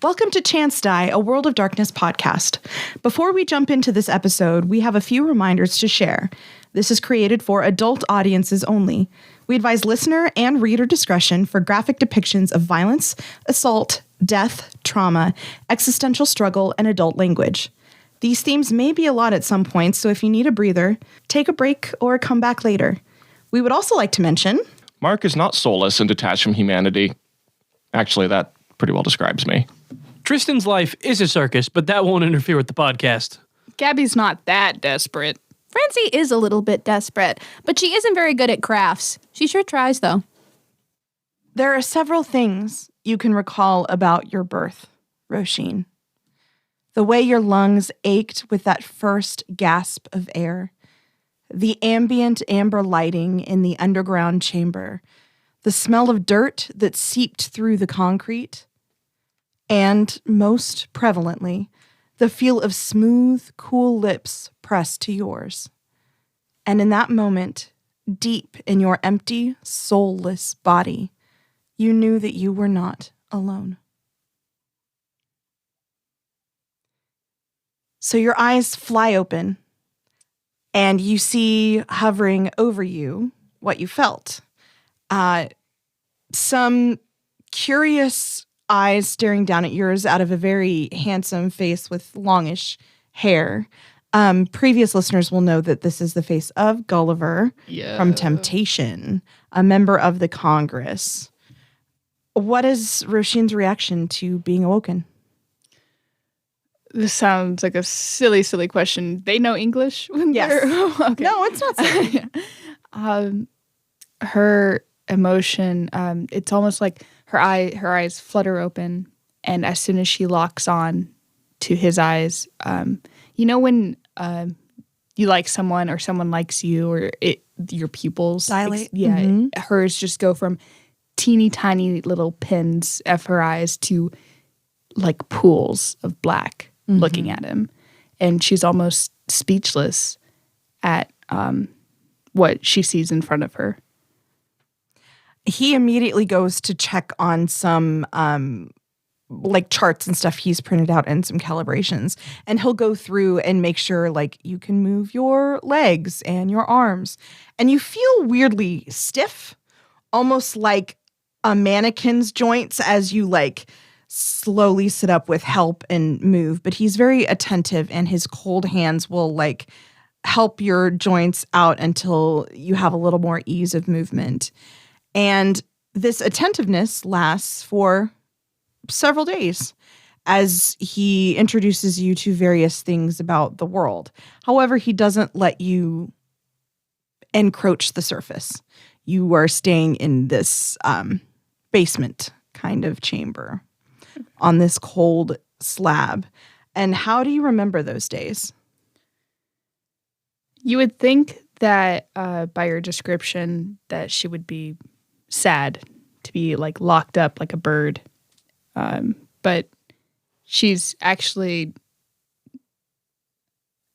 Welcome to Chance Die, a World of Darkness podcast. Before we jump into this episode, we have a few reminders to share. This is created for adult audiences only. We advise listener and reader discretion for graphic depictions of violence, assault, death, trauma, existential struggle, and adult language. These themes may be a lot at some points, so if you need a breather, take a break or come back later. We would also like to mention... Mark is not soulless and detached from humanity. Actually, that pretty well describes me. Tristan's life is a circus, but that won't interfere with the podcast. Gabby's not that desperate. Francie is a little bit desperate, but she isn't very good at crafts. She sure tries, though. There are several things you can recall about your birth, Roisin. The way your lungs ached with that first gasp of air, the ambient amber lighting in the underground chamber, the smell of dirt that seeped through the concrete, and, most prevalently, the feel of smooth, cool lips pressed to yours. And in that moment, deep in your empty, soulless body, you knew that you were not alone. So your eyes fly open, and you see hovering over you what you felt. Some curious eyes staring down at yours out of a very handsome face with longish hair. Previous listeners will know that this is the face of Gulliver from Temptation, a member of the Congress. What is Roisin's reaction to being awoken? This sounds like a silly, silly question. They know English? Yes. Okay. No, it's not silly. Her emotion, it's almost like her eyes flutter open, and as soon as she locks on to his eyes, you know when you like someone or someone likes you, or your pupils dilate? Hers just go from teeny tiny little pins of her eyes to like pools of black looking at him, and she's almost speechless at what she sees in front of her. He immediately goes to check on some like charts and stuff he's printed out and some calibrations. And he'll go through and make sure like you can move your legs and your arms. And you feel weirdly stiff, almost like a mannequin's joints as you like slowly sit up with help and move. But he's very attentive, and his cold hands will like help your joints out until you have a little more ease of movement. And this attentiveness lasts for several days as he introduces you to various things about the world. However, he doesn't let you encroach the surface. You are staying in this basement kind of chamber on this cold slab. And how do you remember those days? You would think that by your description that she would be sad to be like locked up like a bird. But she's actually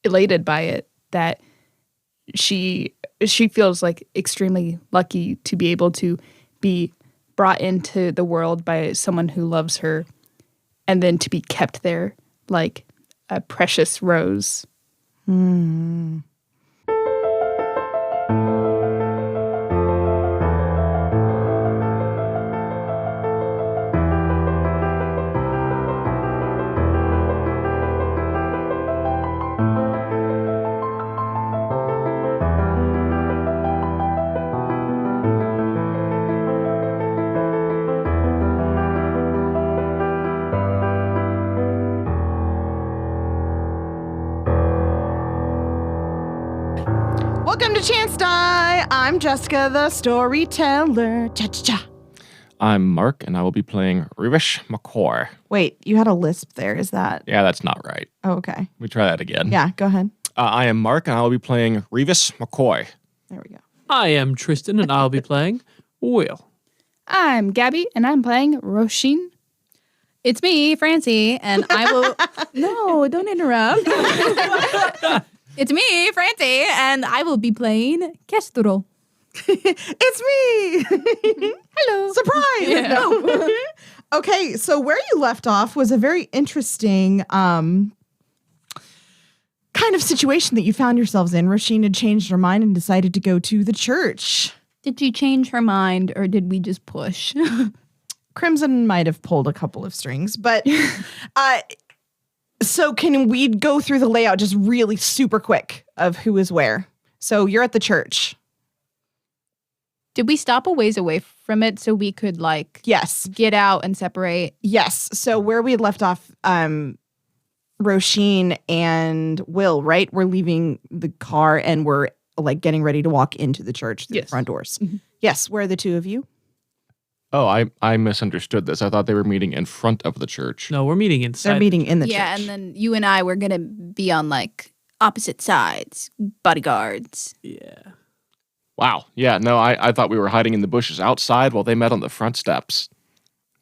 elated by it, that she feels like extremely lucky to be able to be brought into the world by someone who loves her, and then to be kept there like a precious rose. Welcome to Chance Die. I'm Jessica, the storyteller. Cha-cha-cha. I'm Mark, and I will be playing Revish McCoy. Wait, you had a lisp there. Is that? Yeah, that's not right. Oh, okay. We try that again. Yeah, go ahead. I am Mark, and I will be playing Revis McCoy. There we go. I am Tristan, and I'll be playing Will. I'm Gabby, and I'm playing Roisin. It's me, Francie, and I will... No, don't interrupt. It's me, Francie, and I will be playing Kestrel. It's me. Hello. Surprise. Yeah. No. Okay, so where you left off was a very interesting kind of situation that you found yourselves in. Roisin had changed her mind and decided to go to the church. Did she change her mind or did we just push? Crimson might have pulled a couple of strings, but so can we go through the layout just really super quick of who is where? So you're at the church. Did we stop a ways away from it so we could Yes. get out and separate? Yes. So where we had left off, Roisin and Will, right? We're leaving the car and we're getting ready to walk into the church through the front doors. Mm-hmm. Yes. Where are the two of you? Oh, I misunderstood this. I thought they were meeting in front of the church. No, we're meeting inside. They're meeting in the Yeah, church. and then you and I were going to be on opposite sides, bodyguards. Yeah. Wow. Yeah, no, I thought we were hiding in the bushes outside while they met on the front steps.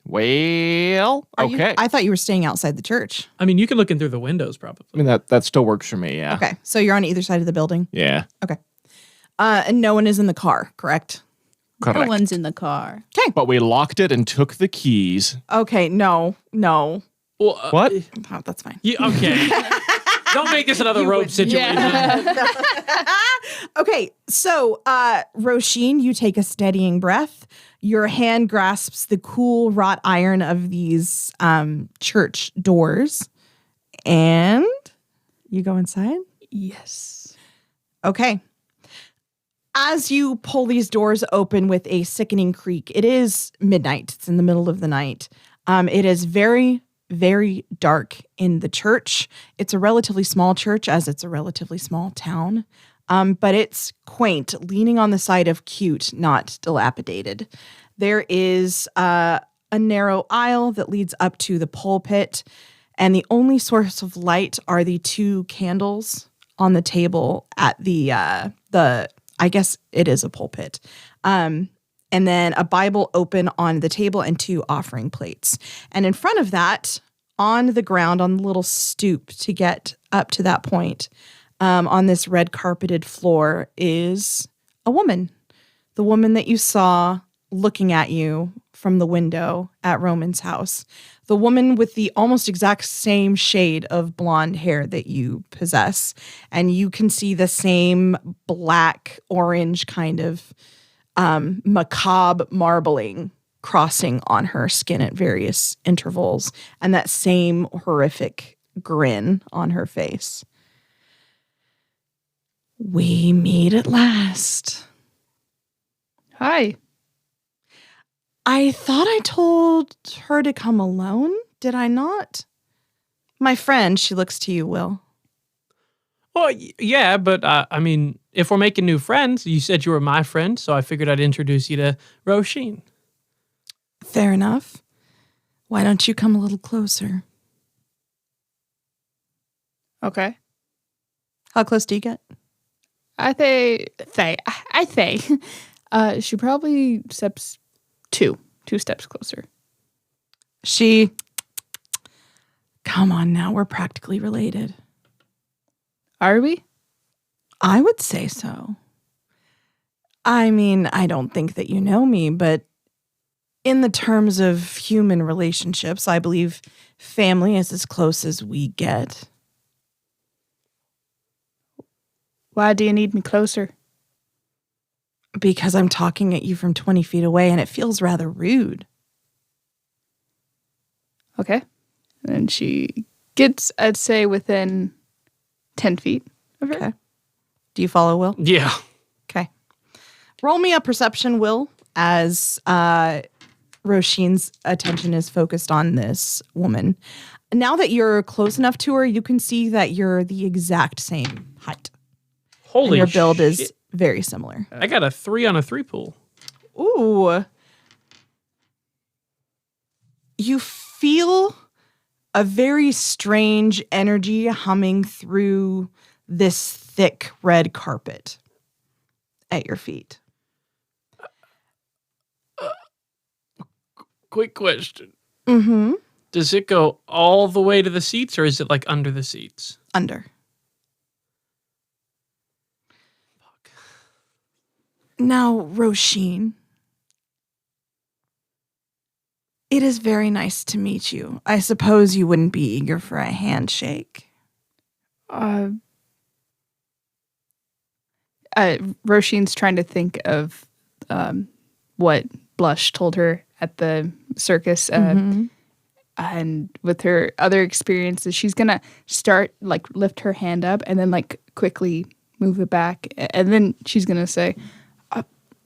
Well, okay. I thought you were staying outside the church. I mean, you can look in through the windows probably. I mean, that still works for me, yeah. Okay. So you're on either side of the building. Yeah, Okay. And no one is in the car, correct? correct. No one's in the car. But we locked it and took the keys. Okay. No. Well, What? Oh, that's fine. Okay. Don't make this another rope situation. Okay, so Roisin, you take a steadying breath. Your hand grasps the cool wrought iron of these church doors, and you go inside. Yes. Okay. As you pull these doors open with a sickening creak, it is midnight. It's in the middle of the night. It is very, very dark in the church. It's a relatively small church, as it's a relatively small town. But it's quaint, leaning on the side of cute, not dilapidated. There is a narrow aisle that leads up to the pulpit, and the only source of light are the two candles on the table at the I guess it is a pulpit. And then a Bible open on the table and two offering plates. And in front of that, on the ground, on the little stoop to get up to that point, on this red carpeted floor is a woman. The woman that you saw looking at you from the window at Roman's house. The woman with the almost exact same shade of blonde hair that you possess. And you can see the same black, orange kind of macabre marbling crossing on her skin at various intervals. And that same horrific grin on her face. We meet at last. Hi. I thought I told her to come alone. Did I not? My friend, she looks to you, Will. Well, yeah, but I mean, if we're making new friends, you said you were my friend, so I figured I'd introduce you to Roisin. Fair enough. Why don't you come a little closer? Okay. How close do you get? I think she probably steps two steps closer. Come on now, we're practically related. Are we? I would say so. I mean, I don't think that you know me, but in the terms of human relationships, I believe family is as close as we get. Why do you need me closer? Because I'm talking at you from 20 feet away and it feels rather rude. Okay. And she gets, I'd say, within 10 feet of her. Okay. Do you follow, Will? Yeah. Okay. Roll me a perception, Will, as Roisin's attention is focused on this woman. Now that you're close enough to her, you can see that you're the exact same height. Holy And your build shit. is very similar. I got a 3 on a 3 pool. Ooh. You feel a very strange energy humming through this thick red carpet at your feet. Quick question. Mm-hmm. Does it go all the way to the seats or is it like under the seats? Under. Now, Roisin, It is very nice to meet you. I suppose you wouldn't be eager for a handshake. Roshin's trying to think of what Blush told her at the circus. And with her other experiences, she's going to start, like, lift her hand up and then, like, quickly move it back. And then she's going to say,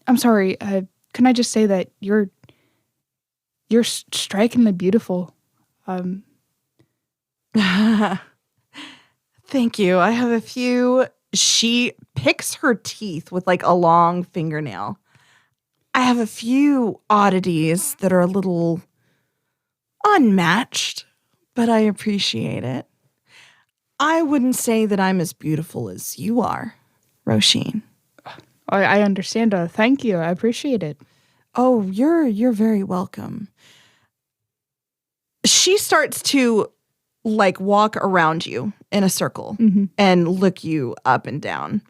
I'm sorry, can I just say that you're strikingly beautiful. Thank you. I have a few. She picks her teeth with like a long fingernail. I have a few oddities that are a little unmatched, but I appreciate it. I wouldn't say that I'm as beautiful as you are, Roshin. I understand. Thank you. I appreciate it. Oh, you're very welcome. She starts to like walk around you in a circle and look you up and down.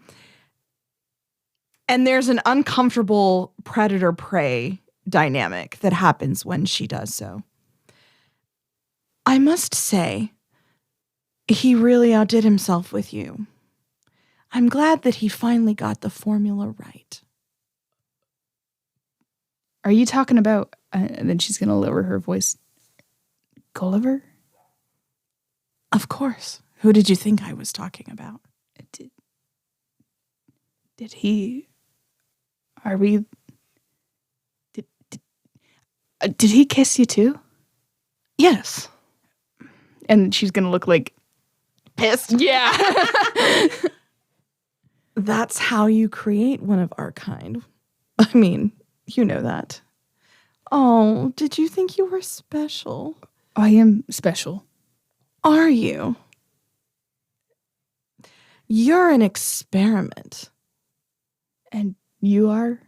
And there's an uncomfortable predator-prey dynamic that happens when she does so. I must say, he really outdid himself with you. I'm glad that he finally got the formula right. Are you talking about, and then she's going to lower her voice, Gulliver? Of course. Who did you think I was talking about? Did he, are we, did he kiss you too? Yes. And she's going to look like, Pissed. yeah. That's how you create one of our kind. I mean, you know that. Oh, did you think you were special? I am special. Are you? You're an experiment. And you are?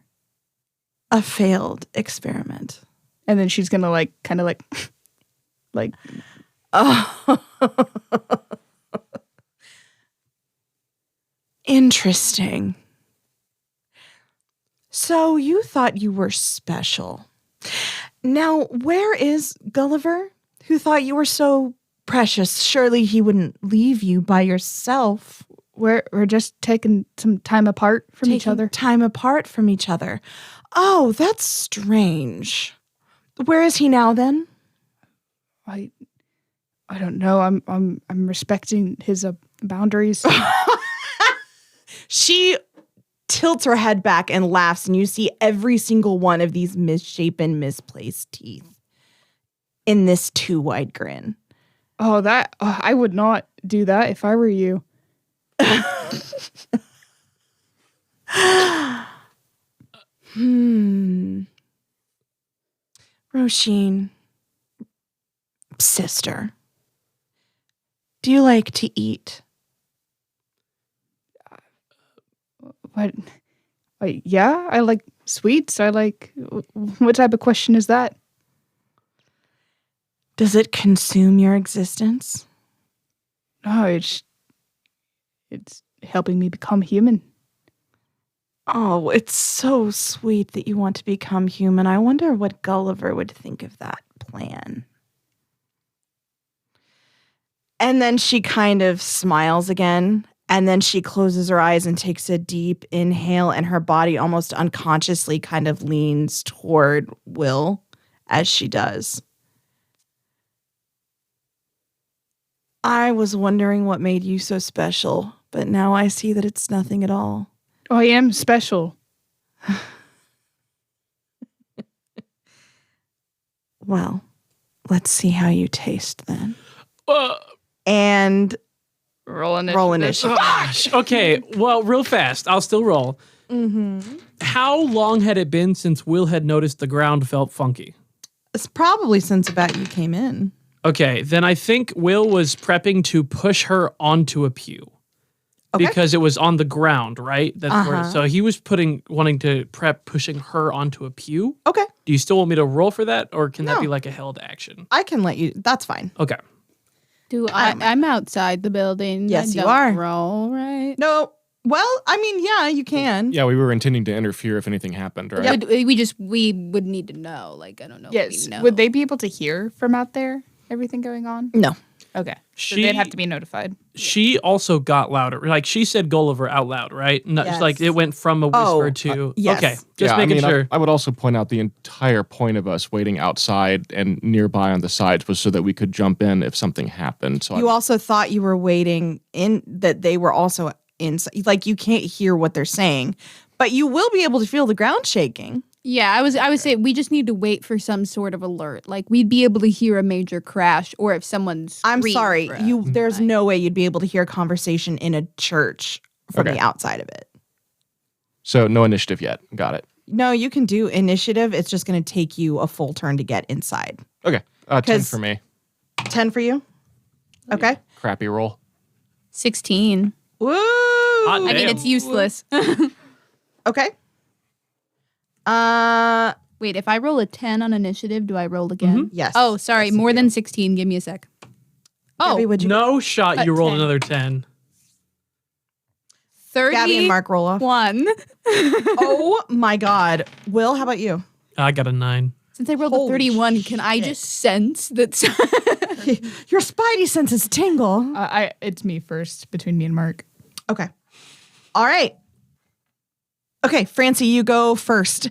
A failed experiment. And then she's going to like, kind of like, like. Oh. Interesting. So you thought you were special. Now, where is Gulliver, who thought you were so precious? Surely he wouldn't leave you by yourself. We're just taking some time apart from each other. Time apart from each other. Oh, that's strange. Where is he now then? I don't know. I'm respecting his boundaries. She tilts her head back and laughs, and you see every single one of these misshapen, misplaced teeth in this too wide grin. Oh, I would not do that if I were you. Roshin, sister, do you like to eat? What? Yeah, I like sweets. What type of question is that? Does it consume your existence? No, it's helping me become human. Oh, it's so sweet that you want to become human. I wonder what Gulliver would think of that plan. And then she kind of smiles again, and then she closes her eyes and takes a deep inhale, and her body almost unconsciously kind of leans toward Will as she does. I was wondering what made you so special, but now I see that it's nothing at all. Oh, I am special. Well, let's see how you taste then. And roll initiative. Gosh. Okay, well, real fast. I'll still roll. How long had it been since Will had noticed the ground felt funky? It's probably since about you came in. Okay, then I think Will was prepping to push her onto a pew. Okay. Because it was on the ground, right? That's where. So he was wanting to prep pushing her onto a pew. Okay. Do you still want me to roll for that, or can that No. be like a held action? I can let you. That's fine. Okay. I'm outside the building. Yes, I you don't are. Roll, right? No, Well, I mean, yeah, you can. Yeah, we were intending to interfere if anything happened, right? We would need to know. Like, I don't know. Yes. What we know. Would they be able to hear from out there everything going on? No. Okay. So they'd have to be notified. She also got louder. Like she said Gulliver out loud, right? Not Yes. like it went from a whisper to yes. okay. Just Yeah, making sure. I would also point out the entire point of us waiting outside and nearby on the sides was so that we could jump in if something happened. So You also thought you were waiting in that they were also inside. Like you can't hear what they're saying, but you will be able to feel the ground shaking. Yeah, I would say we just need to wait for some sort of alert. Like we'd be able to hear a major crash, or if someone's. I'm sorry, there's no way you'd be able to hear a conversation in a church from the outside of it. So no initiative yet. Got it. No, you can do initiative. It's just going to take you a full turn to get inside. Okay. 10 for me. 10 for you? Okay. Crappy roll. 16. Woo! Hot I mean, damn. it's useless. Okay. Wait, if I roll a 10 on initiative, do I roll again? Yes. Oh, sorry, Yes, you more do. than 16. Give me a sec. Gabby, Oh, would you No shot. You rolled 10. another 10. 31. Gabby and Mark roll off. Oh my God. Will, how about you? I got a 9. Since I rolled Holy a 31, can I shit. just sense that? Your spidey senses tingle. It's me first between me and Mark. Okay. All right. Okay, Francie, you go first.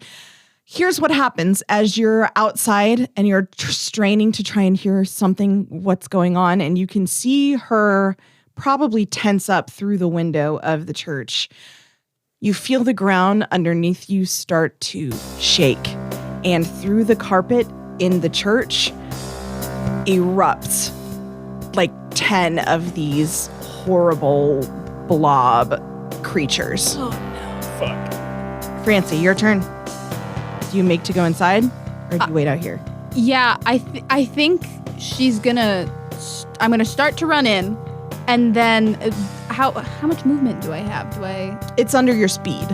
Here's what happens as you're outside and you're straining to try and hear what's going on, and you can see her probably tense up through the window of the church. You feel the ground underneath you start to shake, and through the carpet in the church erupts like 10 of these horrible blob creatures. Oh, Fuck. Francie, your turn. Do you make to go inside, or do you wait out here? Yeah, I think she's gonna. I'm gonna start to run in, and then how much movement do I have? It's under your speed.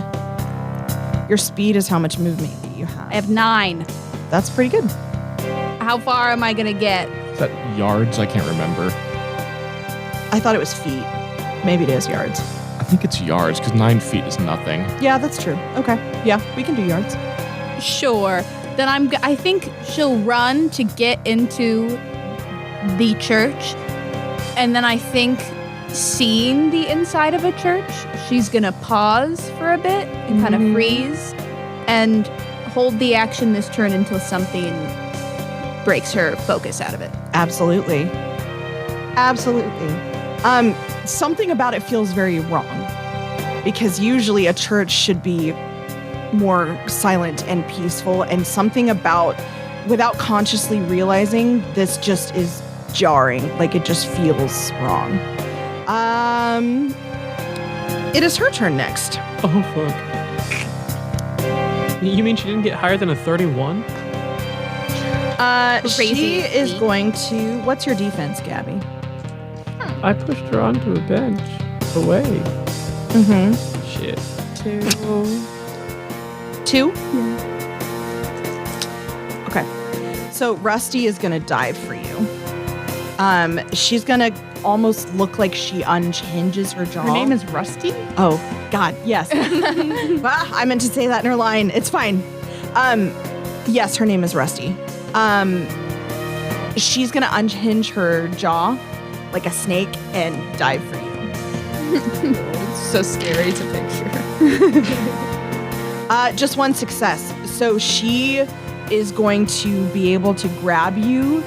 Your speed is how much movement you have. I have 9. That's pretty good. How far am I gonna get? Is that yards? I can't remember. I thought it was feet. Maybe it is yards. I think it's yards because 9 feet is nothing. Yeah, that's true. Okay. Yeah, we can do yards. Sure. Then I think she'll run to get into the church, and then I think seeing the inside of a church, she's gonna pause for a bit and kind of freeze and hold the action this turn until something breaks her focus out of it. Absolutely. Absolutely. Something about it feels very wrong, because usually a church should be more silent and peaceful, and something about, without consciously realizing, this just is jarring. Like it just feels wrong. It is her turn next. Oh, fuck. You mean she didn't get higher than a 31? She Crazy. is going to. What's your defense, Gabby? I pushed her onto a bench. Away. Mm-hmm. Shit. 2? Okay. So Rusty is gonna dive for you. She's gonna almost look like she unhinges her jaw. Her name is Rusty? Oh God, yes. I meant to say that in her line. It's fine. Yes, her name is Rusty. She's gonna unhinge her jaw like a snake and dive for you. It's so scary to picture. Just one success. So she is going to be able to grab you,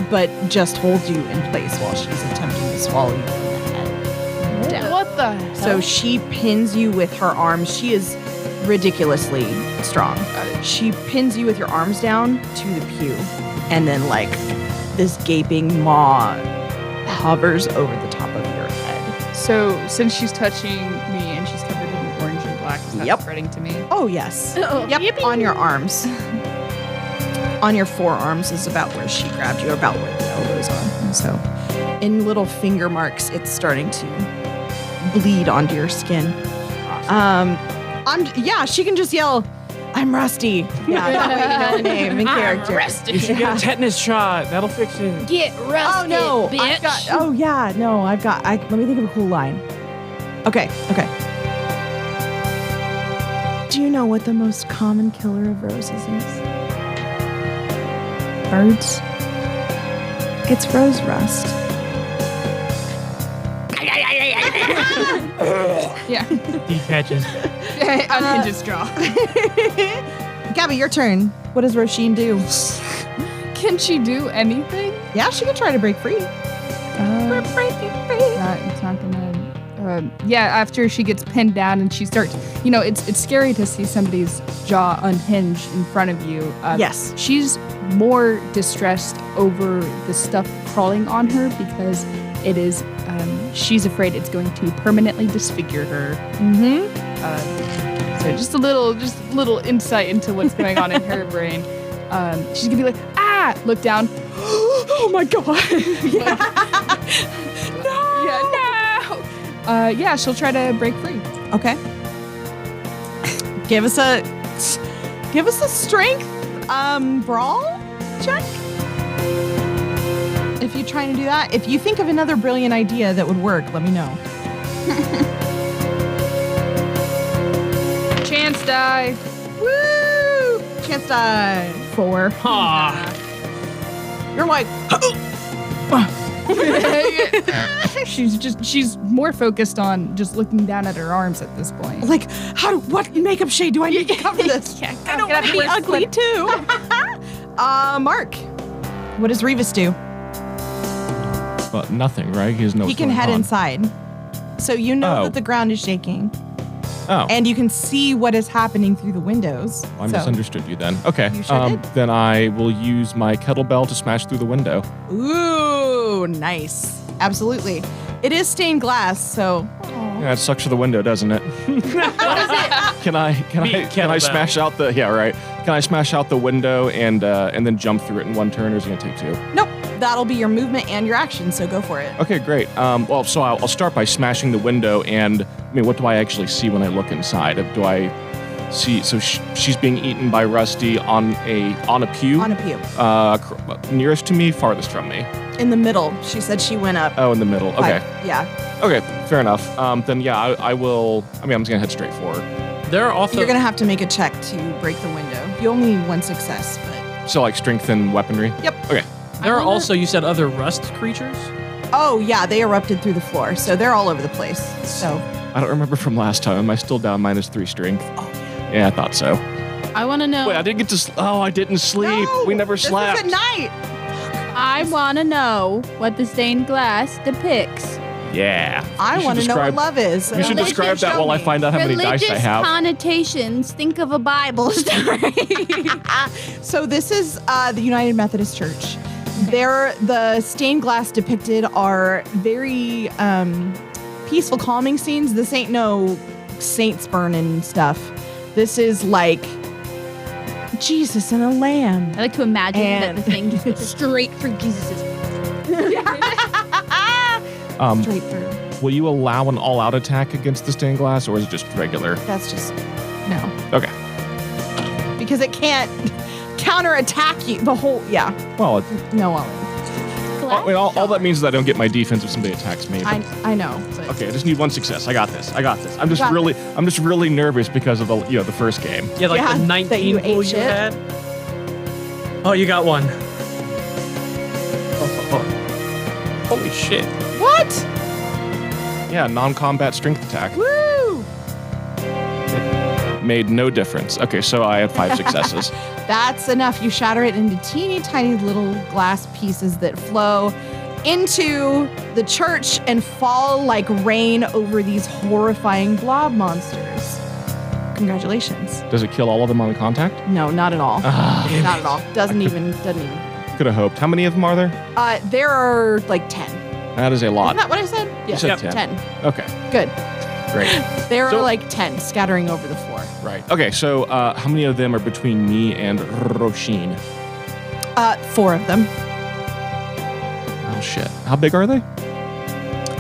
but just hold you in place while she's attempting to swallow you in the head. What the hell? So she pins you with her arms. She is ridiculously strong. She pins you with your arms down to the pew, and then like this gaping maw hovers over the top of your head. So since she's touching me and she's covered in orange and black, is that Yep. spreading to me? Oh yes. Oh, Yep. On your arms. On your forearms is about where she grabbed you, or about where the elbows are. And so in little finger marks, it's starting to bleed onto your skin. She can just yell, "I'm Rusty." Yeah, that way you know the name and character. You should get a tetanus shot. That'll fix it. Get rusted, Oh no, bitch. let me think of a cool line. Okay. Do you know what the most common killer of roses is? Birds. It's rose rust. Yeah. Detaches. Unhinges jaw. Gabby, your turn. What does Roisin do? Can she do anything? Yeah, she can try to break free. It's not gonna. Yeah, after she gets pinned down and she starts, it's scary to see somebody's jaw unhinged in front of you. Yes. She's more distressed over the stuff crawling on her because it is. She's afraid it's going to permanently disfigure her. So just a little insight into what's going on in her brain. She's gonna be like, look down. Oh my god. No. Yeah, she'll try to break free. Okay. Give us a strength brawl check. If you're trying to do that, if you think of another brilliant idea that would work, let me know. Chance die. Woo! Chance die. 4. You're like, She's more focused on just looking down at her arms at this point. what makeup shade do I need to cover this? I don't want to be ugly too. Mark, what does Revis do? Well, nothing, right? He doesn't know He what's can going head on. inside. So you know Oh. that the ground is shaking. Oh. And you can see what is happening through the windows. I So- misunderstood you then. Okay. You sure did. Then I will use my kettlebell to smash through the window. Ooh, nice. Absolutely. It is stained glass, so Yeah, it sucks for the window, doesn't it? Can I kettlebell. smash out the Can I smash out the window and then jump through it in one turn, or is it gonna take 2? nope. That'll be your movement and your action, so go for it. Okay, great. Well, so I'll start by smashing the window, and what do I actually see when I look inside? Do I see? So she's being eaten by Rusty on a pew. On a pew. Nearest to me, farthest from me. In the middle. She said she went up. Oh, in the middle. Okay. 5. Yeah. Okay, fair enough. Then yeah, I will. I'm just gonna head straight forward. There are also You're going to have to make a check to break the window. You only need 1 success, but... So like strength and weaponry. Yep. Okay. there are also, you said, other rust creatures. Oh, yeah, they erupted through the floor, so they're all over the place. So, I don't remember from last time. Am I still down -3 strength? oh, Yeah, I thought so. I want to know. Wait, I didn't get to. I didn't sleep. No, We never this slept. was at night. I want to know what the stained glass depicts. Yeah. I You should want to know what describe- love is. You should Unless describe that show while I me. find out how many dice I Religious have. connotations. Think of a Bible story. So this is the United Methodist Church. The stained glass depicted are very peaceful, calming scenes. This ain't no saints burning stuff. This is like Jesus and a lamb. I like to imagine that And- the thing just goes straight through Jesus' Straight through. Will you allow an all-out attack against the stained glass, or is it just regular? That's just no. Okay. Because it can't counterattack you. The whole Well, no, Ollie. all that means is that I don't get my defense if somebody attacks me. but- I know. But Okay, I just need 1 success. I got this. I'm just got really nervous because of the first game. Yeah, like Yeah, the that 19 you pool ate you shit. had. Oh, you got one. Oh. Holy shit. What? Yeah, non-combat strength attack. Woo! Made no difference. Okay, so I had 5 successes. That's enough. You shatter it into teeny tiny little glass pieces that flow into the church and fall like rain over these horrifying blob monsters. Congratulations. Does it kill all of them on contact? No, not at all. Ah, Not at all. Doesn't even. could have hoped. How many of them are there? There are like 10. That is a lot. Isn't that what I said? Yeah, said 10. 10. Okay, Good. great. There So- are like 10 scattering over the floor. Right. Okay, so how many of them are between me and Roisin? 4 of them. Oh, shit. How big are they?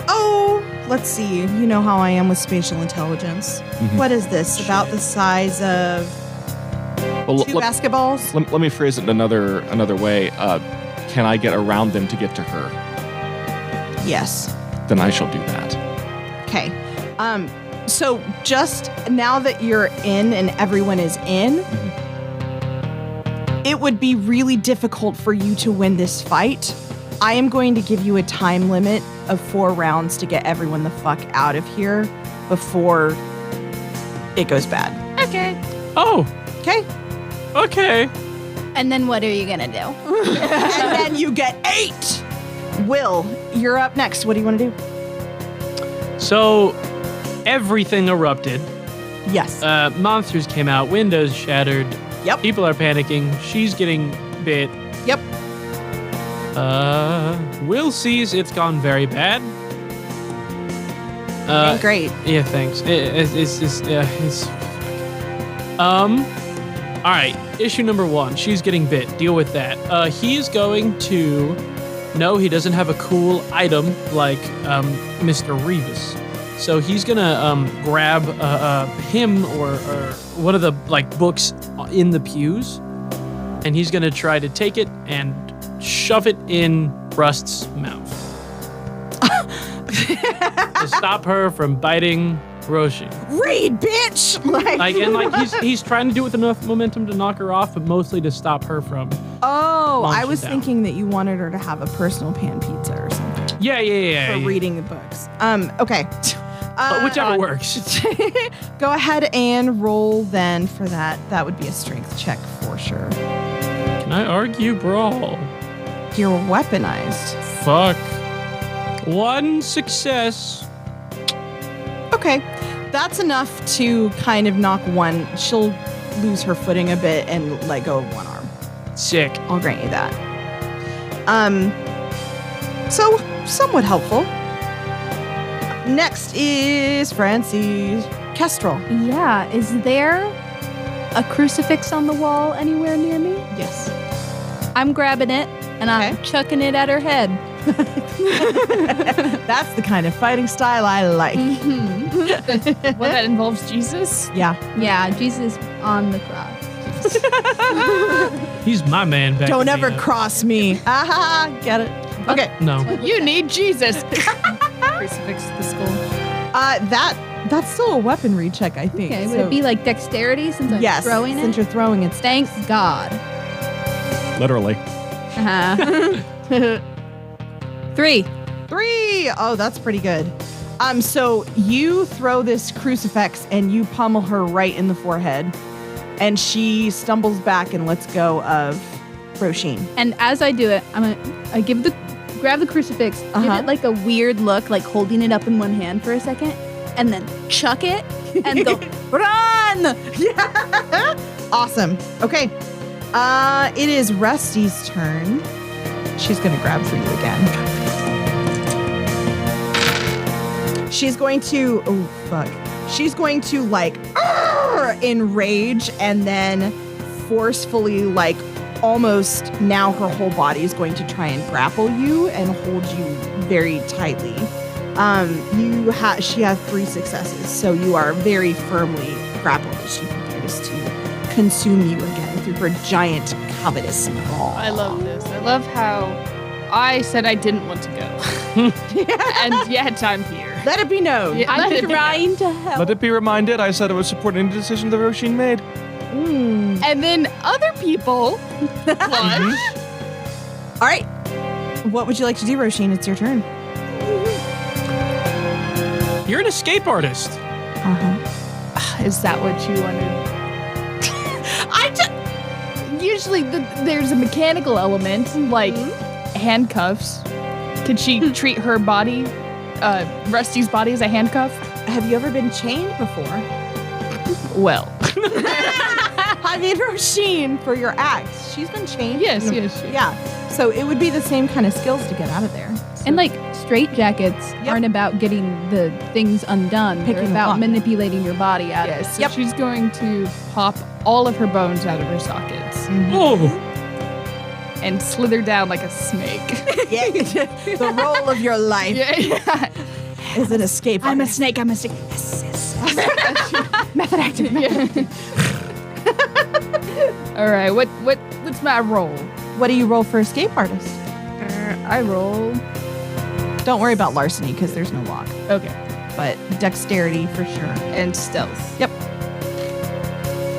Oh, let's see. You know how I am with spatial intelligence. Mhm. What is this? About the size of Well, 2 basketballs? let me phrase it another way. Can I get around them to get to her? Yes. Then I shall do that. Okay. So just now that you're in and everyone is in, it would be really difficult for you to win this fight. I am going to give you a time limit of 4 rounds to get everyone the fuck out of here before it goes bad. Okay. Oh, Okay? okay. And then what are you gonna do? And then you get 8. Will, you're up next. What do you want to do? So everything erupted. Yes. Monsters came out. Windows shattered. Yep. People are panicking. She's getting bit. Yep. Will sees it's gone very bad. Great. Yeah, thanks. All right. Issue number 1. She's getting bit. Deal with that. He's going to. No, he doesn't have a cool item like Mr. Revis. So he's gonna grab him or one of the books in the pews, and he's gonna try to take it and shove it in Rust's mouth to stop her from biting Roshi. Read, bitch! He's trying to do it with enough momentum to knock her off, but mostly to stop her from. Oh, I Launch was it down. thinking that you wanted her to have a personal pan pizza or something Yeah. for reading the books. Okay. Whichever works. Go ahead and roll then for that. That would be a strength check for sure. Can I argue brawl? You're weaponized. Fuck. 1 success. Okay. That's enough to kind of knock one. She'll lose her footing a bit and let go of one arm. Sick. I'll grant you that. So somewhat helpful. Next is Francie Kestrel. Yeah, is there a crucifix on the wall anywhere near me? Yes. I'm grabbing it and I'm chucking it at her head. That's the kind of fighting style I like. Well, that involves Jesus. Yeah. Yeah, Jesus on the cross. He's my man back Don't in ever the, cross me. Aha, get it? Okay. No. You need Jesus. Crucifix the skull. That's still a weaponry check, I think. Okay, would it be like dexterity since I'm yes, throwing since it? you're throwing it. Thank God. Literally. Uh-huh. 3. 3. Oh, that's pretty good. So you throw this crucifix and you pummel her right in the forehead, and she stumbles back and lets go of Roshin. And as I do it, I grab the crucifix, give it like a weird look, like holding it up in one hand for a second, and then chuck it and go, run! Yeah. Awesome. Okay. It is Rusty's turn. She's going to grab for you again. She's going to, she's going to enrage and then forcefully almost now her whole body is going to try and grapple you and hold you very tightly. She has 3 successes, so you are very firmly grappled as she prepares to consume you again through her giant covetous maw. I love this. I love how I said I didn't want to go. And yet I'm here. Let it be known. Yeah. I'm trying to help. Let it be reminded, I said I would support any decision that Roshin made. And then other people watch. All right. What would you like to do, Roshin? It's your turn. You're an escape artist. Is that what you wanted? Usually there's a mechanical element, like handcuffs. Could she treat her body, Rusty's body, as a handcuff? Have you ever been chained before? Well. I mean, Roshin, for your act, she's been chained. Yes. Yeah. So it would be the same kind of skills to get out of there. And straitjackets aren't about getting the things undone. Picking They're them about up. manipulating your body out of Yes. it. So she's going to pop all of her bones out of her sockets Oh, and slither down like a snake. Yeah. The role of your life Yeah. is an escape. I'm a artist. snake. Method acting. All right. What's my role? What do you roll for escape artist? I roll. Don't worry about larceny because there's no lock. Okay. but dexterity for sure. And stealth. Yep.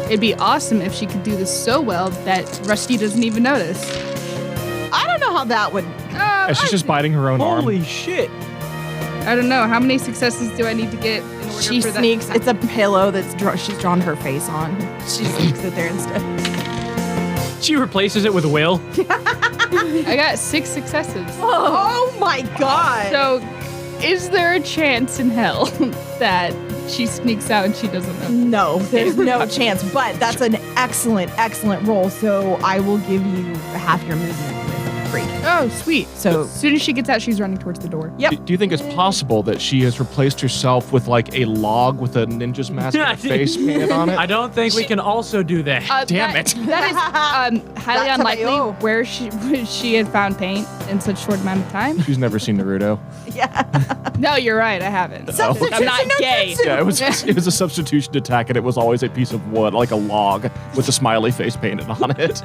It'd be awesome if she could do this so well that Rusty doesn't even notice. I don't know how that would. And she's just biting her own arm. Holy shit. I don't know. How many successes do I need to get in order She for that? sneaks. It's a pillow she's drawn her face on. She sneaks it there instead. She replaces it with Will. I got 6 successes. Oh my god! So, is there a chance in hell that she sneaks out and she doesn't know? No, there's no chance. But that's an excellent roll. So I will give you half your movement with freak. Oh, sweet. So As soon as she gets out, she's running towards the door. Yep. Do you think it's possible that she has replaced herself with like a log with a ninja's mask and a face painted on it? I don't think we can also do that. Damn it. That is highly That's unlikely. how Where she had found paint in such short amount of time. She's never seen Naruto. Yeah. No, you're right. I haven't. Substitution, I'm not no gay. jutsu. Yeah, it was a substitution attack, and it was always a piece of wood, like a log, with a smiley face painted on it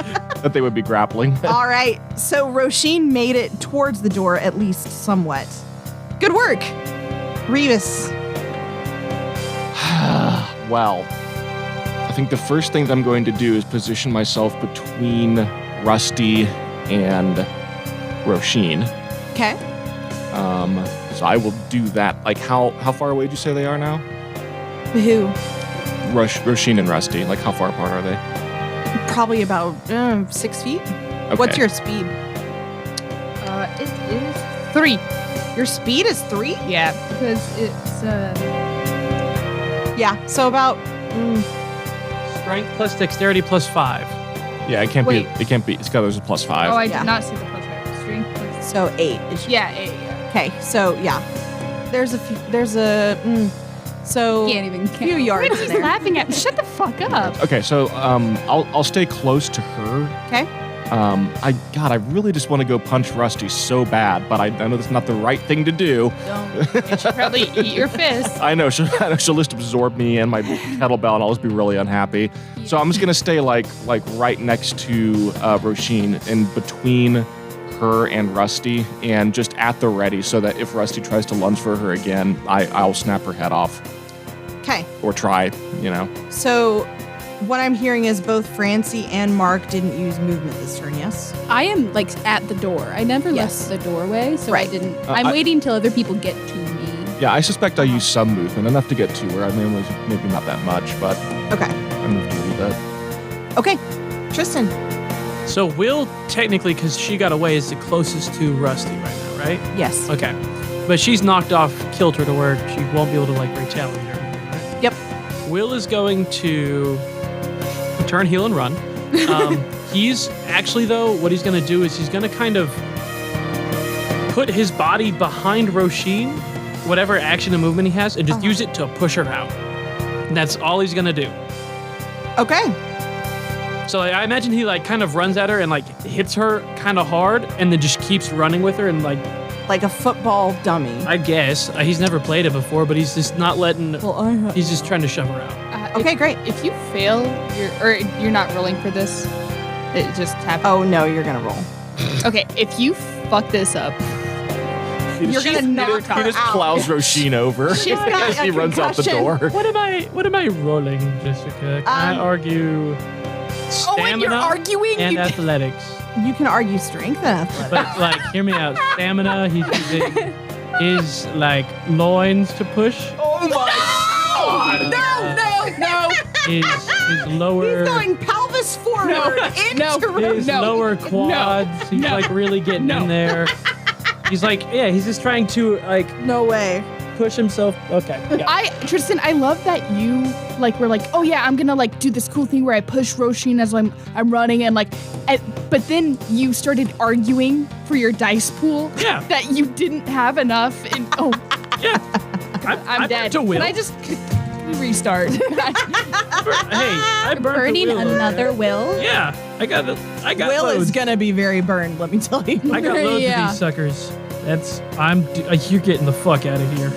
that they would be grappling with. All right. So Roisin made it towards the door at least somewhat. Good work, Revis. Well, I think the first thing that I'm going to do is position myself between Rusty and Roisin. Okay. So I will do that. Like, how far away did you say they are now? Who? Roisin and Rusty. Like, how far apart are they? Probably about 6 feet. Okay. What's your speed? It is 3. Your speed is 3? Yeah, because it's Yeah. So about. Strength plus dexterity plus 5. Yeah, it can't Wait. be. It can't be. It's got those plus 5. Oh, I Yeah. did not see the plus 5. Strength plus. So 8 is. Yeah, 8. Yeah. Okay. So yeah. There's a few. There's a. So. Can't even a few yards Wait, in he's there. laughing at me. Shut the fuck up. Okay, so I'll stay close to her. Okay. I really just want to go punch Rusty so bad, but I know that's not the right thing to do. You should probably eat your fist. I know she'll just absorb me and my kettlebell, and I'll just be really unhappy. So I'm just gonna stay like right next to Roisin, and between her and Rusty, and just at the ready, so that if Rusty tries to lunge for her again, I'll snap her head off Okay. or try. So. What I'm hearing is both Francie and Mark didn't use movement this turn, yes? I am like at the door. I never Yes. left the doorway, so Right. I didn't. I- I'm waiting till other people get to me. Yeah, I suspect I used some movement, enough to get to her. I mean, it was maybe not that much, but Okay. I moved a little bit. Okay. Tristan. So Will, technically, because she got away, is the closest to Rusty right now, right? Yes. Okay. But she's knocked off kilter to where she won't be able to, like, retaliate or anything, right? Yep. Will is going to turn, heal, and run. He's actually, though, what he's going to do is he's going to kind of put his body behind Roisin, whatever action and movement he has, and just use it to push her out. And that's all he's going to do. Okay. So like, I imagine he like kind of runs at her and like hits her kind of hard and then just keeps running with her and like, Like a football dummy. I guess, he's never played it before, but he's just not letting, Well, he's just trying to shove her out. Okay, great. If you fail, you're not rolling for this. It just happens. Oh no, you're gonna roll. Okay, if you fuck this up, You're gonna knock her He just out. plows Roisin over She's got as he a runs out the concussion. door. What am I rolling, Jessica? Can I argue Oh, wait, you're stamina arguing? and You can, athletics? you can argue strength and athletics. But like, hear me out. Stamina, he's using his like loins to push. Oh my No! His lower. He's going pelvis forward into His lower quads. He's like really getting in there. He's like, yeah, he's just trying to like No way. push himself. Okay. Yeah. Tristan, I love that you like were like, oh yeah, I'm gonna like do this cool thing where I push Roisin as I'm running and like, but then you started arguing for your dice pool. Yeah. That you didn't have enough. And Yeah. I'm dead. To Will. Can I just restart? Hey, I burnt Burning the wheel. another will. Yeah, I got Will loads. is gonna be very burned, let me tell you. I got loads Yeah. of these suckers. You're getting the fuck out of here.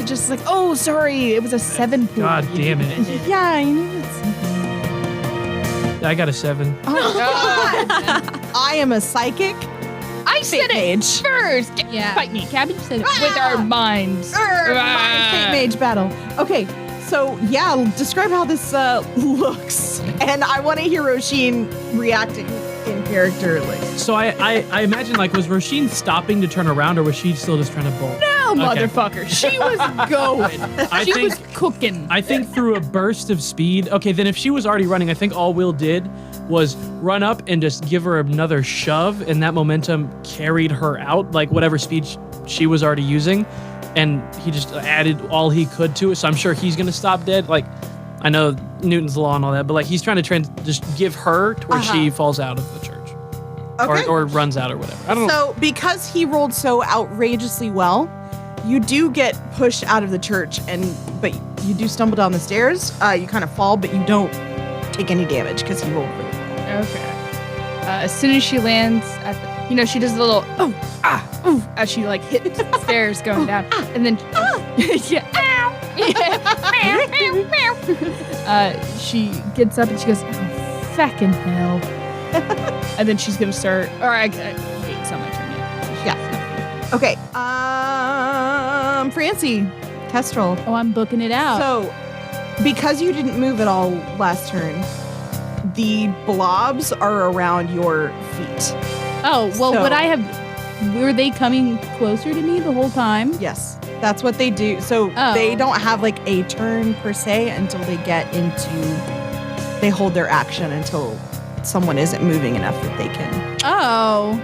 Just like, oh, sorry, it was a 7 pool. God damn it. Yeah, I knew it's... I got a 7. Oh, God. I am a psychic. I Fate Mage. First, Yeah. fight me, cabbage. Said it. With our minds. Fate Mage battle. Okay, so yeah, describe how this looks, and I want to hear Roshin reacting in character. Like, So I imagine, like, was Roisin stopping to turn around, or was she still just trying to bolt? No, Okay. motherfucker. She was going. She was cooking. I think through a burst of speed. Okay, then if she was already running, I think all Will did was run up and just give her another shove, and that momentum carried her out, like whatever speed she was already using, and he just added all he could to it. So I'm sure he's gonna stop dead. Like, I know Newton's law and all that, but like he's trying to just give her to where she falls out of the church. okay. Or runs out or whatever. I don't know. So because he rolled so outrageously well, you do get pushed out of the church, but you do stumble down the stairs. You kind of fall, but you don't take any damage because he rolled really well. Okay. As soon as she lands at the, she does a little as she like hits the stairs going down, and then she gets up and she goes, "Oh, fucking hell!" And then she's gonna start. All right, wait, it's not my turn yet. Yeah. Okay. Francie, Kestrel. Oh, I'm booking it out. So, because you didn't move at all last turn, the blobs are around your feet. oh, well, so- would I have? Were they coming closer to me the whole time? Yes, that's what they do. So Oh. they don't have like a turn per se until they get into. They hold their action until someone isn't moving enough that they can. Oh,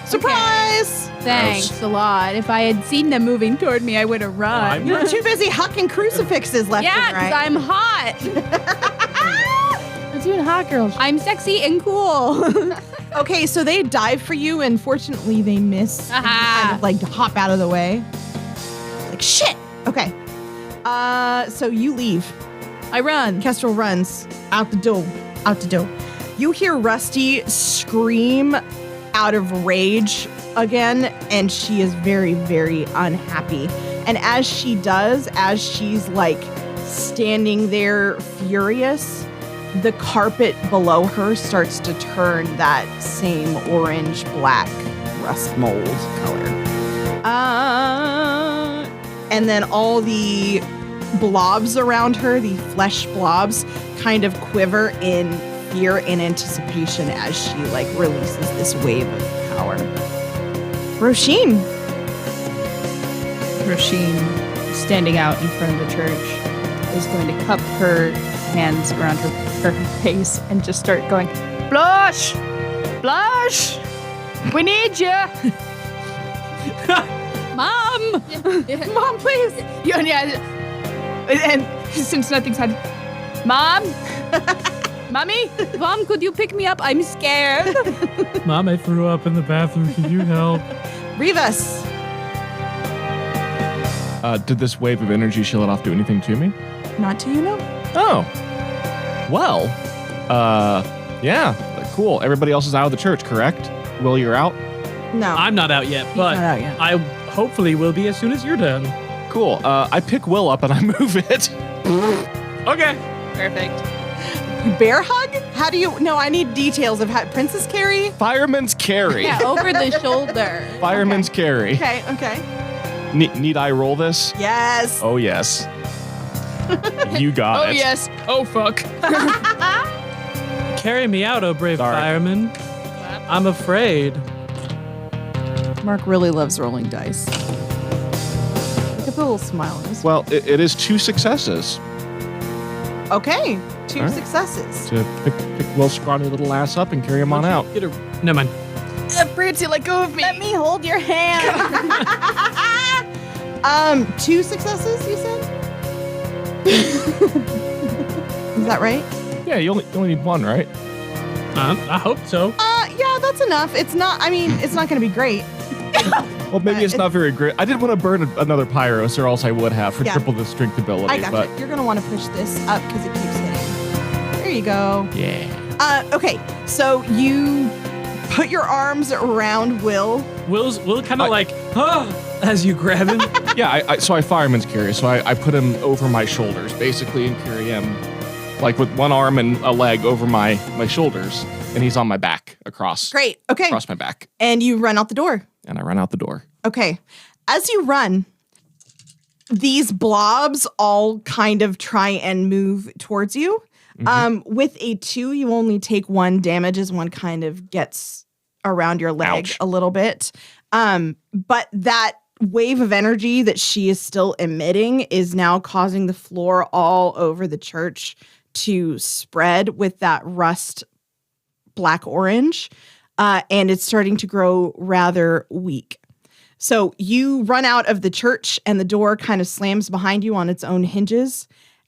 Surprise! thanks a lot. If I had seen them moving toward me, I would have run. You're too busy hucking crucifixes left Yeah, and because right. I'm hot. I'm doing hot girl. I'm sexy and cool. Okay, so they dive for you, and fortunately they miss. And you Aha. kind of like hop out of the way. Like shit. Okay. So you leave. I run. Kestrel runs out the door. Out the door. You hear Rusty scream out of rage again, and she is very, very unhappy. And as she does, as she's like standing there furious, the carpet below her starts to turn that same orange black rust mold color. And then all the blobs around her, the flesh blobs, kind of quiver in fear and anticipation as she like releases this wave of power. Roshin. Roshin, standing out in front of the church, is going to cup her hands around her face and just start going, Blush! Blush! We need you! Mom. Mom, please. And since nothing's happened, Mom? Mommy? Mom, could you pick me up? I'm scared. Mom, I threw up in the bathroom. Can you help? Rivas. Did this wave of energy she let off do anything to me? Not till you know. Oh. Well. Yeah. Cool. Everybody else is out of the church, correct? Will, you're out? No. I'm not out yet, but not out yet. I hopefully will be as soon as you're done. Cool. I pick Will up and I move it. Okay. Perfect. Bear hug? How do you? No, I need details of how Princess Carrie. Fireman's carry. Yeah, over the shoulder. Fireman's carry. Okay. Okay. Need I roll this? Yes. Oh, yes. You got Oh, it. yes. Oh, fuck. Carry me out, oh brave Sorry. fireman. I'm afraid. Mark really loves rolling dice. Look at the little smile on his face. Well, it is 2 successes Okay. 2 All right. successes. to pick Will's scrawny little ass up and carry him on out. Get her. Never mind. Francie, let go of me. Let me hold your hand. 2 successes, you said? Is that right? Yeah, you only need 1, right? I hope so. Yeah, that's enough. It's not, I mean, it's not going to be great. Well, maybe it's not very great. I didn't want to burn another Pyros, or else I would have for Yeah. triple the strength ability. I got but you. You're going to want to push this up because it keeps hitting. There you go. yeah. Okay, so you put your arms around Will. Will kind of like, as you grab him. Yeah, so I fireman's carry. So I put him over my shoulders, basically, and carry him like with one arm and a leg over my shoulders, and he's on my back. across Great. Okay. across my back. And you run out the door. And I run out the door. Okay. As you run, these blobs all kind of try and move towards you. With a 2, you only take 1 damage as one kind of gets around your leg Ouch. a little bit. But that wave of energy that she is still emitting is now causing the floor all over the church to spread with that rust black orange. And it's starting to grow rather weak. So you run out of the church and the door kind of slams behind you on its own hinges.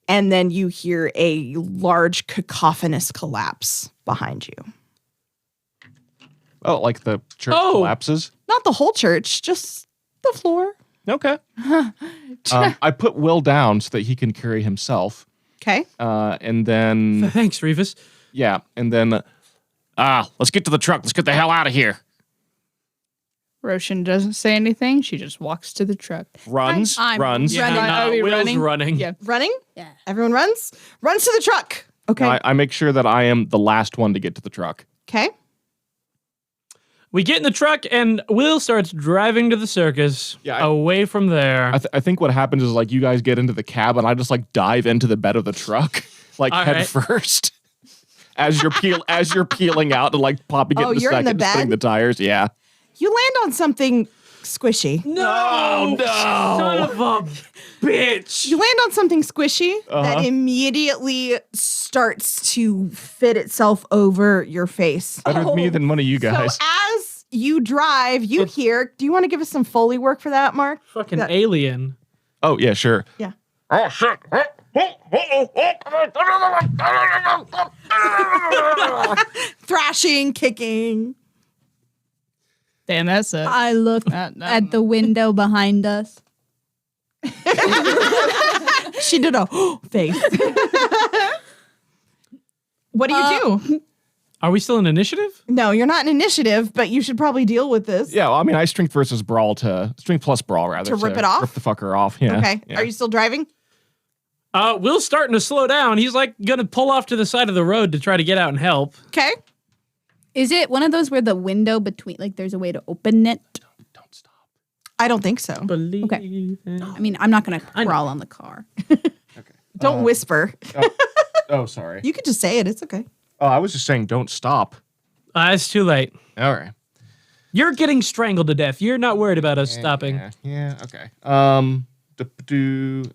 And then you hear a large cacophonous collapse behind you. Oh, like the church collapses? Not the whole church, just the floor. Okay. I put Will down so that he can carry himself. Okay. And then, Thanks, Revis. yeah. And then, let's get to the truck. Let's get the hell out of here. Roshan doesn't say anything. She just walks to the truck. Runs. I'm runs. running. Are we Will's running? running. Yeah. Running? Yeah. Everyone runs? Runs to the truck. Okay. Now, I make sure that I am the last one to get to the truck. Okay. We get in the truck and Will starts driving to the circus. Yeah, away from there. I think what happens is like you guys get into the cab and I just like dive into the bed of the truck, like All head right. first. As you're peeling out and like popping it Oh, in the you're in second, the just spinning bed? the tires. Yeah. You land on something squishy. no, son of a bitch. You land on something squishy Uh-huh. that immediately starts to fit itself over your face. Better with me than one of you guys. So as you drive, you hear, do you want to give us some Foley work for that, Mark? Fucking That- alien. Oh yeah, sure. Yeah. Oh shit. Thrashing, kicking. Damn, that's a. I look at the window behind us. She did a face. What do you do? Are we still in initiative? No, you're not in initiative, but you should probably deal with this. Yeah, well, I mean, I strength versus brawl strength plus brawl rather To rip it off? rip the fucker off. Yeah. Okay. Yeah. Are you still driving? Will's starting to slow down. He's like gonna pull off to the side of the road to try to get out and help. Okay. Is it one of those where the window between, like, there's a way to open it? Don't stop. I don't think so. Believe Okay. in- I mean, I'm not gonna crawl on the car. Don't whisper. Oh, sorry. You could just say it. It's okay. Oh, I was just saying, don't stop. It's too late. All right. You're getting strangled to death. You're not worried about us stopping. Yeah. Okay.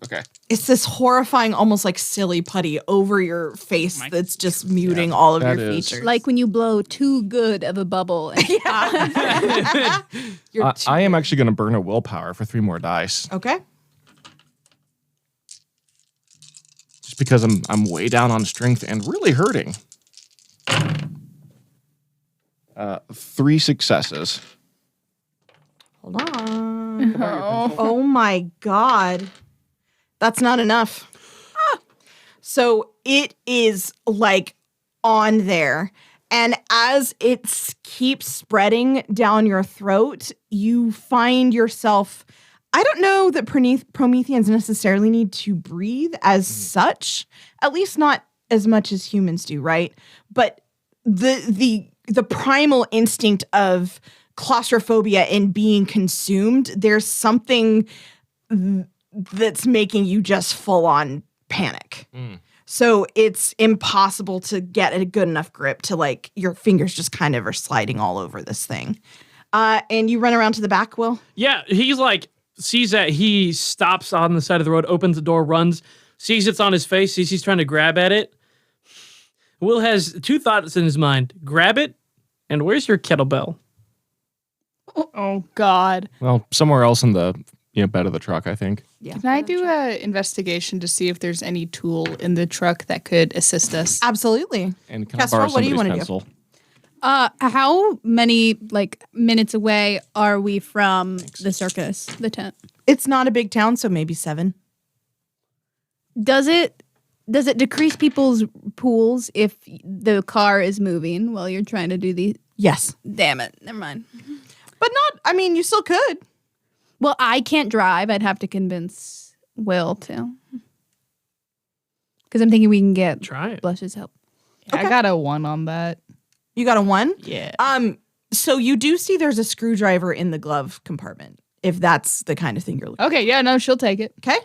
Okay. It's this horrifying, almost like silly putty over your face that's just muting all of that your is. features. Like when you blow too good of a bubble. And You're I am actually going to burn a willpower for 3 more dice, okay. just because I'm way down on strength and really hurting. 3 successes. Hold on. Oh my God. That's not enough. So it is like on there. And as it keeps spreading down your throat, you find yourself. I don't know that Prometheans necessarily need to breathe as such, at least not as much as humans do, right? But the primal instinct of claustrophobia and being consumed, there's something that's making you just full on panic. So it's impossible to get a good enough grip to, like, your fingers just kind of are sliding all over this thing. And you run around to the back, Will? Yeah, he's like, sees that he stops on the side of the road, opens the door, runs, sees it's on his face, sees he's trying to grab at it. Will has 2 thoughts in his mind. Grab it, and where's your kettlebell? Oh God! Well, somewhere else in the bed of the truck, I think. Yeah. Can I do an investigation to see if there's any tool in the truck that could assist us? Absolutely. And can Kestrel, I borrow what do you somebody's wanna do? pencil? how many, like, minutes away are we from the circus, the tent? It's not a big town, so maybe 7. Does it decrease people's pools if the car is moving while you're trying to do the? Yes. Damn it! Never mind. But not, I mean, you still could. Well, I can't drive. I'd have to convince Will to. Because I'm thinking we can get Try it. Blush's help. I got a 1 on that. You got a 1? Yeah. So you do see there's a screwdriver in the glove compartment, if that's the kind of thing you're looking Okay, yeah, no, she'll take it. Okay.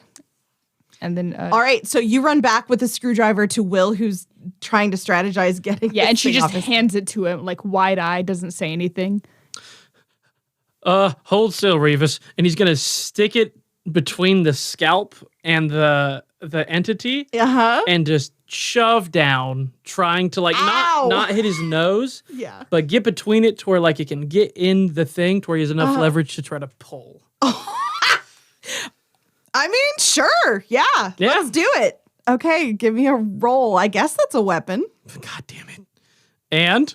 And then All right, so you run back with the screwdriver to Will, who's trying to strategize getting yeah, this and she thing just off his- hands it to him, like wide-eyed, doesn't say anything. Hold still, Revis. And he's gonna stick it between the scalp and the entity Uh-huh. and just shove down, trying to like Ow! not hit his nose, Yeah. but get between it to where like it can get in the thing to where he has enough leverage to try to pull. I mean, sure. Yeah. Yeah. Let's do it. Okay, give me a roll. I guess that's a weapon. God damn it. And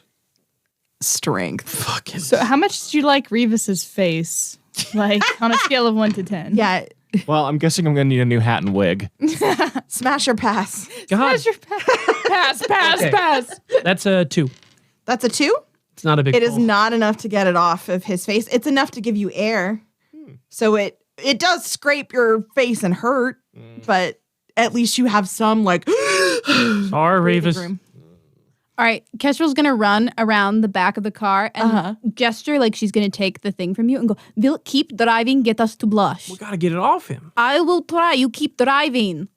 Strength. fucking So how much did you like Revis's face? Like on a scale of 1 to 10. Yeah. Well, I'm guessing I'm going to need a new hat and wig. Smash or pass. God. Pass, Okay. pass. That's a 2. That's a 2. It's not a big It is pull. not enough to get it off of his face. It's enough to give you air. So it does scrape your face and hurt, but at least you have some like Sorry, breathing Revis. room. All right, Kestrel's gonna run around the back of the car and gesture like she's gonna take the thing from you and go, "Will, keep driving, get us to Blush." We gotta get it off him. I will try, you keep driving.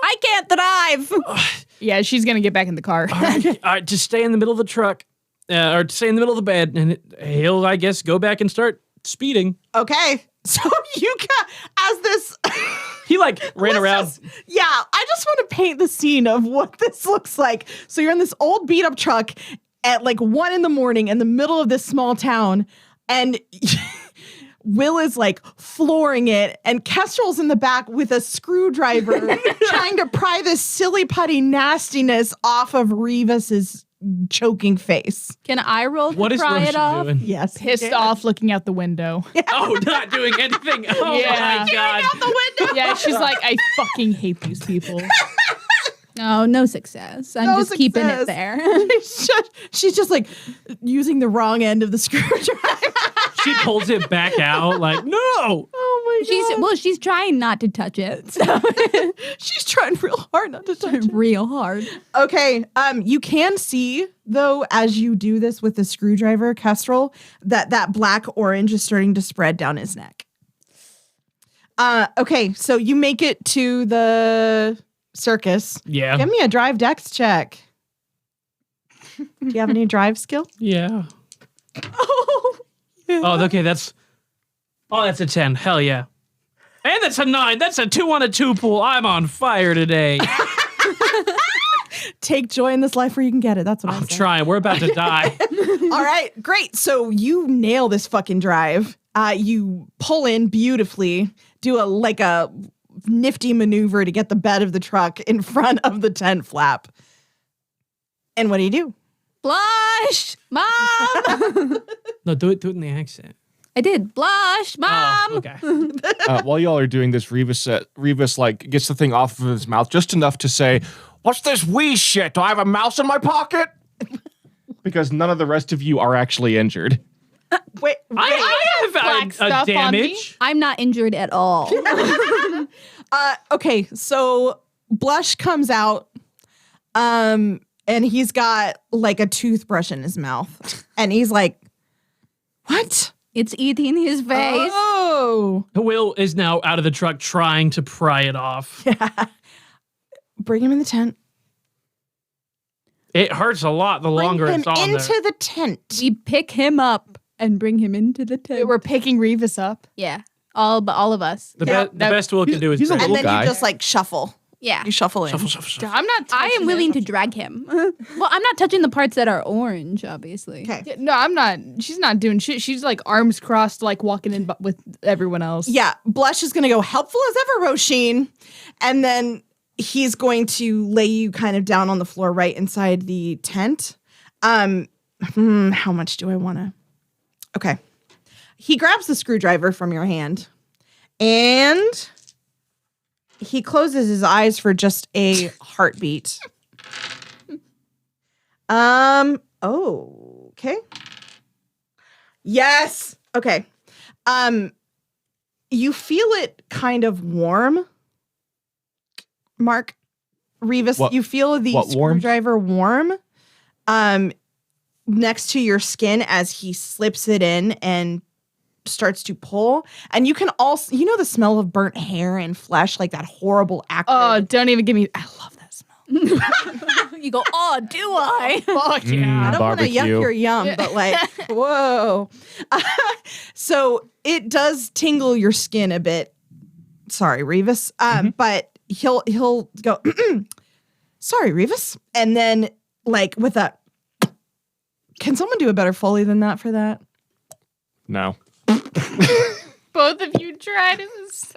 I can't drive. Yeah, she's gonna get back in the car. All right, just stay in the middle of the truck, or stay in the middle of the bed, and he'll, I guess, go back and start speeding. Okay. So you got as this He like ran around. Yeah, I just want to paint the scene of what this looks like. So you're in this old beat up truck at like 1 a.m. in the middle of this small town, and Will is like flooring it, and Kestrel's in the back with a screwdriver trying to pry this silly putty nastiness off of Revis's choking face. Can I roll to What is pry it Roshan off? doing? Yes. Pissed off looking out the window. Oh, not doing anything. Oh Yeah. my god. The window. Yeah, she's like, I fucking hate these people. No, no success. I'm No just keeping success. it there. She's just like using the wrong end of the screwdriver. She pulls it back out like, no. Oh my god. She's trying not to touch it. So She's trying real hard not to touch it. real hard. Okay. You can see though, as you do this with the screwdriver, Kestrel, that black orange is starting to spread down his neck. Okay, so you make it to the circus. Yeah. Give me a drive dex check. Do you have any drive skill? Yeah. Oh, Oh, okay, that's a 10. Hell yeah. And that's a 9. That's a 2 on a 2 pool. I'm on fire today. take joy in this life where you can get it. That's what I'm I'm saying. trying. We're about to die. All right, great. So you nail this fucking drive. You pull in beautifully, do a nifty maneuver to get the bed of the truck in front of the tent flap. And what do? Blush, Mom. No, do it in the accent. I did. Blush, Mom. Oh, okay. While y'all are doing this, Revis like gets the thing off of his mouth just enough to say, "What's this wee shit? Do I have a mouse in my pocket?" Because none of the rest of you are actually injured. Wait, I black have stuff a on me. damage. I'm not injured at all. okay, so Blush comes out, and he's got like a toothbrush in his mouth, and he's like, "What? It's eating his face. Oh, Will is now out of the truck trying to pry it off. bring him in the tent. It hurts a lot the Bring longer him it's on into there. the tent." We pick him up and bring him into the tent. We're picking Revis up. Yeah, all of us. The Yeah, best Will can do is he's a drag And it. then guy. you just like shuffle. Yeah. You shuffle in. Shuffle. I'm not. I am touching willing it. to drag him. Well, I'm not touching the parts that are orange, obviously. Okay. Yeah, no, I'm not. She's not doing shit. She's like arms crossed, like walking in with everyone else. Yeah, Blush is going to go helpful as ever, Roisin. And then he's going to lay you kind of down on the floor right inside the tent. How much do I want to? Okay. He grabs the screwdriver from your hand and he closes his eyes for just a heartbeat. Okay. Yes. Okay. You feel it kind of warm, Mark. Revis, What- you feel the what warm? screwdriver warm. next to your skin as he slips it in and starts to pull. And you can also, the smell of burnt hair and flesh, like that horrible acrid. Oh, don't even give me. I love that smell. You go, oh, do I? Fuck yeah. I don't want to yuck barbecue. your yum, but like, whoa. So it does tingle your skin a bit. Sorry, Revis. But he'll go, sorry, Revis. And then like with that, can someone do a better Foley than that for that? No. Both of you tried. It was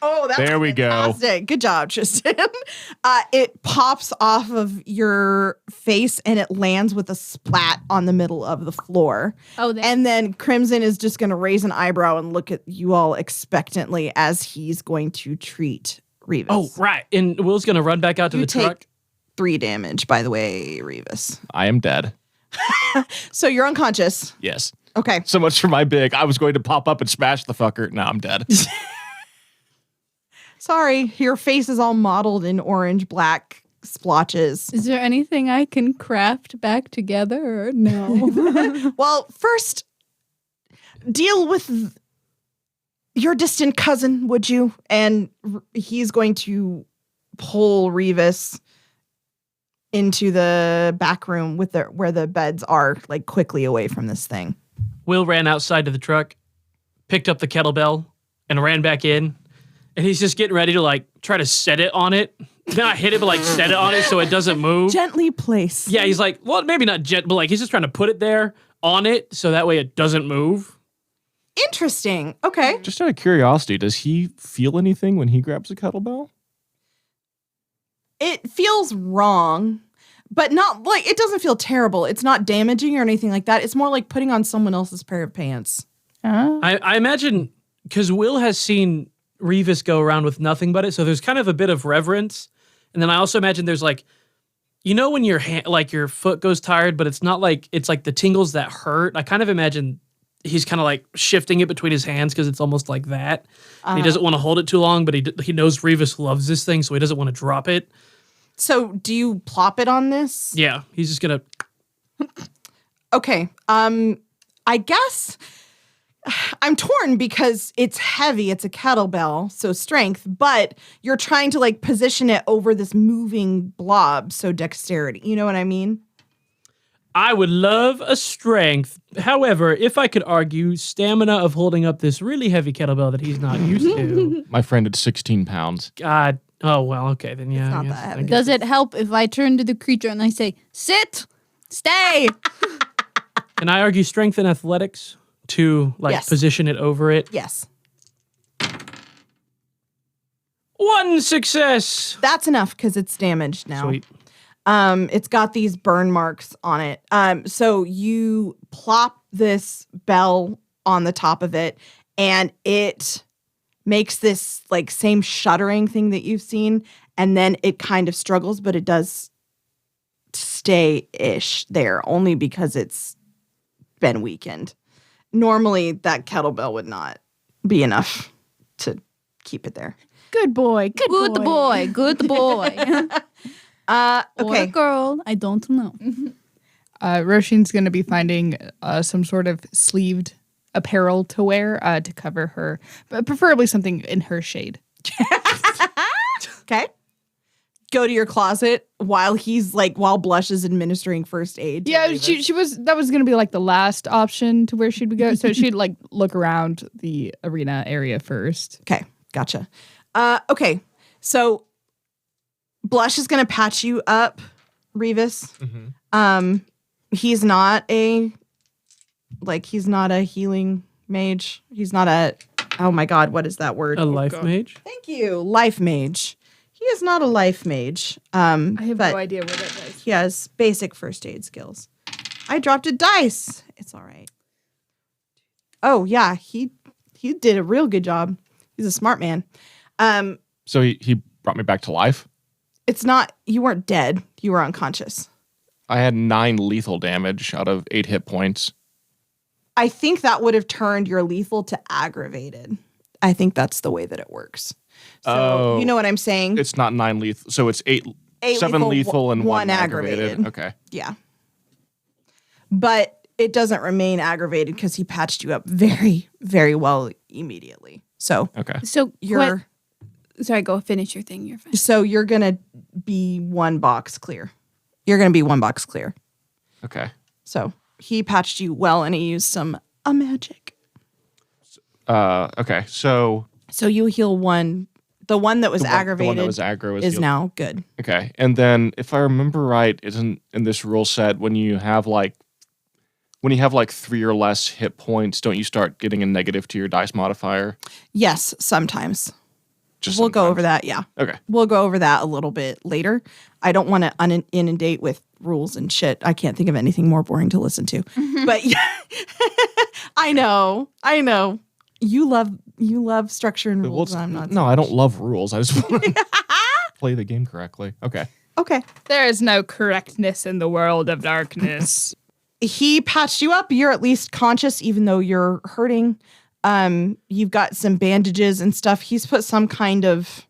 Oh, that's There we go. fantastic. Good job, Tristan. It pops off of your face and it lands with a splat on the middle of the floor. Oh, And then Crimson is just going to raise an eyebrow and look at you all expectantly as he's going to treat Revis. Oh, right. And Will's going to run back out to You the truck. take 3 damage, by the way, Revis. I am dead. So you're unconscious. Yes. Okay. So much for my big. I was going to pop up and smash the fucker. Now I'm dead. Sorry, your face is all mottled in orange-black splotches. Is there anything I can craft back together or no? Well, first, deal with your distant cousin, would you? And he's going to pull Revis into the back room with where the beds are, like quickly away from this thing. Will ran outside to the truck, picked up the kettlebell, and ran back in. And he's just getting ready to like try to set it on it. Not hit it, but like set it on it so it doesn't move. Gently place. Yeah, he's like, well, maybe not but like he's just trying to put it there on it so that way it doesn't move. Interesting. Okay. Just out of curiosity, does he feel anything when he grabs a kettlebell? It feels wrong, but not like it doesn't feel terrible. It's not damaging or anything like that. It's more like putting on someone else's pair of pants. I imagine because Will has seen Revis go around with nothing but it, so there's kind of a bit of reverence. And then I also imagine there's like, when your hand, like your foot goes tired, but it's not like, it's like the tingles that hurt. I kind of imagine he's kind of like shifting it between his hands because it's almost like that. And he doesn't want to hold it too long, but he knows Revis loves this thing, so he doesn't want to drop it. So do you plop it on this? Yeah, he's just gonna. Okay. I guess I'm torn because it's heavy. It's a kettlebell, so strength, but you're trying to like position it over this moving blob, so dexterity. You know what I mean? I would love a strength. However, if I could argue stamina of holding up this really heavy kettlebell that he's not used to. My friend, it's 16 pounds. God. Oh, well, okay, then yeah. It's not I guess- that I heavy. guess- Does it help if I turn to the creature and I say, sit, stay? Can I argue strength and athletics to like Yes. position it over it? Yes. 1 success. That's enough because it's damaged now. Sweet. It's got these burn marks on it. So you plop this bell on the top of it and it makes this like same shuddering thing that you've seen. And then it kind of struggles, but it does stay-ish there only because it's been weakened. Normally that kettlebell would not be enough to keep it there. Good boy. Good boy. Good boy. Or Okay. a girl, I don't know. Roshin's going to be finding some sort of sleeved apparel to wear to cover her, but preferably something in her shade. Okay. Go to your closet while Blush is administering first aid. to Yeah, Revis. that was going to be like the last option to where she'd go. So she'd like look around the arena area first. Okay, gotcha. Okay, so Blush is gonna patch you up, Revis. He's not a healing mage. He's not a, oh my god, what is that word? A life mage? Thank you, life mage. He is not a life mage. I have but no idea where that goes. he has basic first aid skills. I dropped a dice. It's all right. Oh yeah, he did a real good job. He's a smart man. So he brought me back to life. It's not, you weren't dead. You were unconscious. I had 9 lethal damage out of 8 hit points. I think that would have turned your lethal to aggravated. I think that's the way that it works. So, Oh. you know what I'm saying? It's not 9 lethal. So it's 8 7 lethal and 1 aggravated. Okay. Yeah. but it doesn't remain aggravated because he patched you up very, very well immediately. So Okay. So you're sorry, go finish your thing. You're fine. so you're gonna be one box clear. You're gonna be one box clear. Okay. So he patched you well, and he used some magic. Okay. So So you heal one. The one that was the aggravated one that was aggro is healed. now good. Okay. And then if I remember right, isn't in this rule set when you have like 3 or less hit points, don't you start getting a negative to your dice modifier? Yes, sometimes. Just We'll go sometimes. over that. Yeah. Okay. We'll go over that a little bit later. I don't want to inundate with rules and shit. I can't think of anything more boring to listen to. But yeah, I know. You love structure and Well, rules. I'm not. no, I don't love rules. I just want to play the game correctly. Okay. Okay. There is no correctness in the world of darkness. He patched you up. You're at least conscious, even though you're hurting. You've got some bandages and stuff. He's put some kind of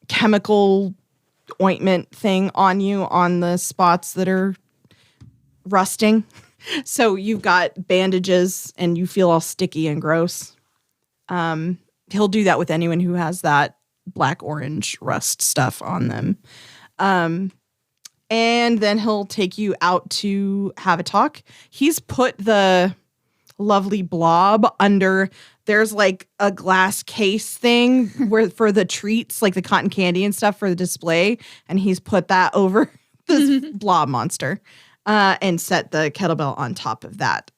chemical ointment thing on you on the spots that are rusting. So you've got bandages and you feel all sticky and gross. He'll do that with anyone who has that black orange rust stuff on them. And then he'll take you out to have a talk. He's put the lovely blob under, there's like a glass case thing where for the treats, like the cotton candy and stuff for the display. And he's put that over this blob monster and set the kettlebell on top of that.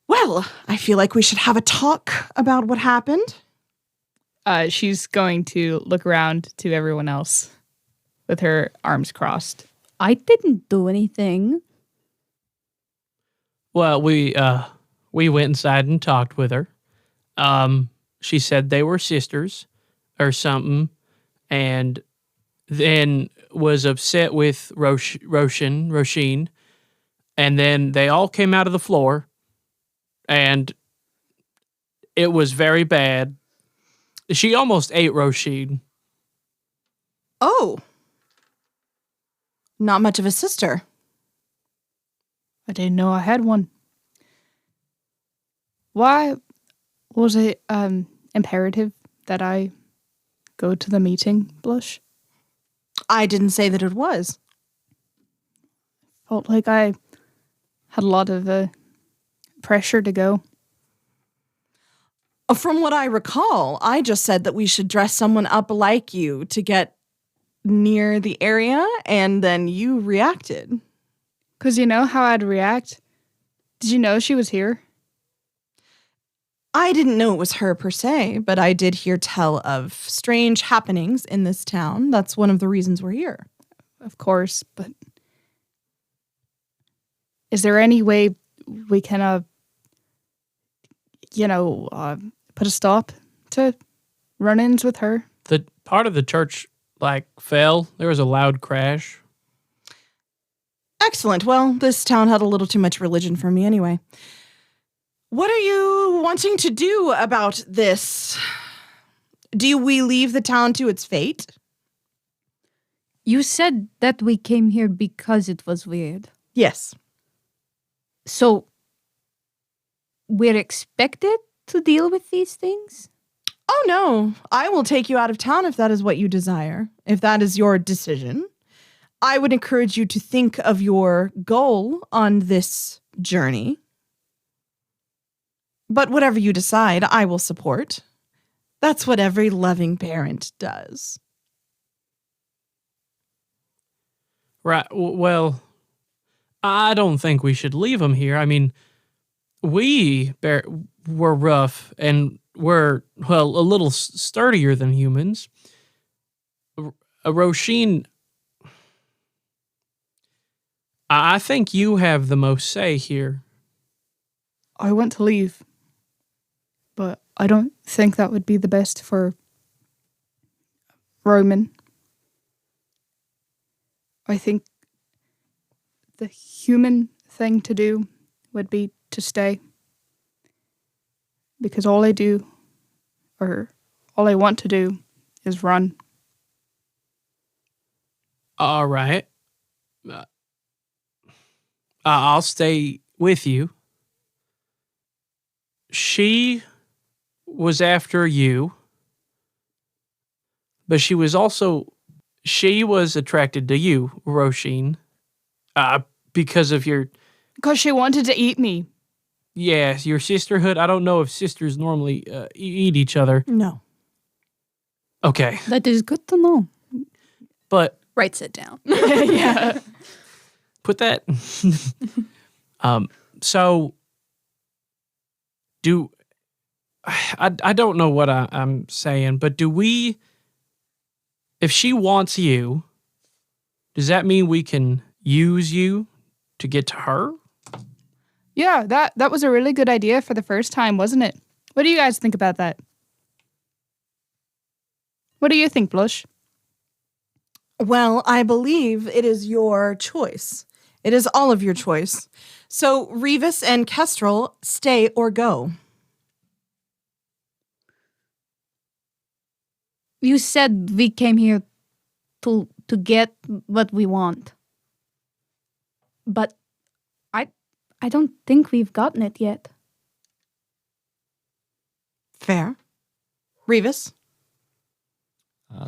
Well, I feel like we should have a talk about what happened. She's going to look around to everyone else with her arms crossed. I didn't do anything. Well, we went inside and talked with her. She said they were sisters or something, and then was upset with Roshin, and then they all came out of the floor, and it was very bad. She almost ate Roshin. Oh. Not much of a sister. I didn't know I had one. Why was it imperative that I go to the meeting, Blush? I didn't say that it was. Felt like I had a lot of pressure to go. From what I recall, I just said that we should dress someone up like you to get near the area, and then you reacted. Because you know how I'd react? Did you know she was here? I didn't know it was her per se, but I did hear tell of strange happenings in this town. That's one of the reasons we're here. Of course, but is there any way we can, put a stop to run-ins with her? The part of the church fell. There was a loud crash. Excellent. Well, this town had a little too much religion for me anyway. What are you wanting to do about this? Do we leave the town to its fate? You said that we came here because it was weird. Yes. So we're expected to deal with these things? Oh, no. I will take you out of town if that is what you desire. If that is your decision. I would encourage you to think of your goal on this journey. But whatever you decide, I will support. That's what every loving parent does. Right. Well, I don't think we should leave them here. I mean, were rough and were, a little sturdier than humans. Roshin, I think you have the most say here. I want to leave, but I don't think that would be the best for Roman. I think the human thing to do would be to stay. Because all I want to do is run. All right. I'll stay with you. She was after you, but she was attracted to you, Roisin, because of your Because she wanted to eat me. your sisterhood. I don't know if sisters normally eat each other. No. Okay, That is good to know. but Writes it down. Yeah. put that. So do I don't know what I'm saying, but do we? If she wants you, does that mean we can use you to get to her? Yeah, that was a really good idea for the first time, wasn't it? What do you guys think about that? What do you think, Blush? Well, I believe it is your choice. It is all of your choice. So, Revis and Kestrel, stay or go. You said we came here to get what we want. But I don't think we've gotten it yet. Fair. Revis?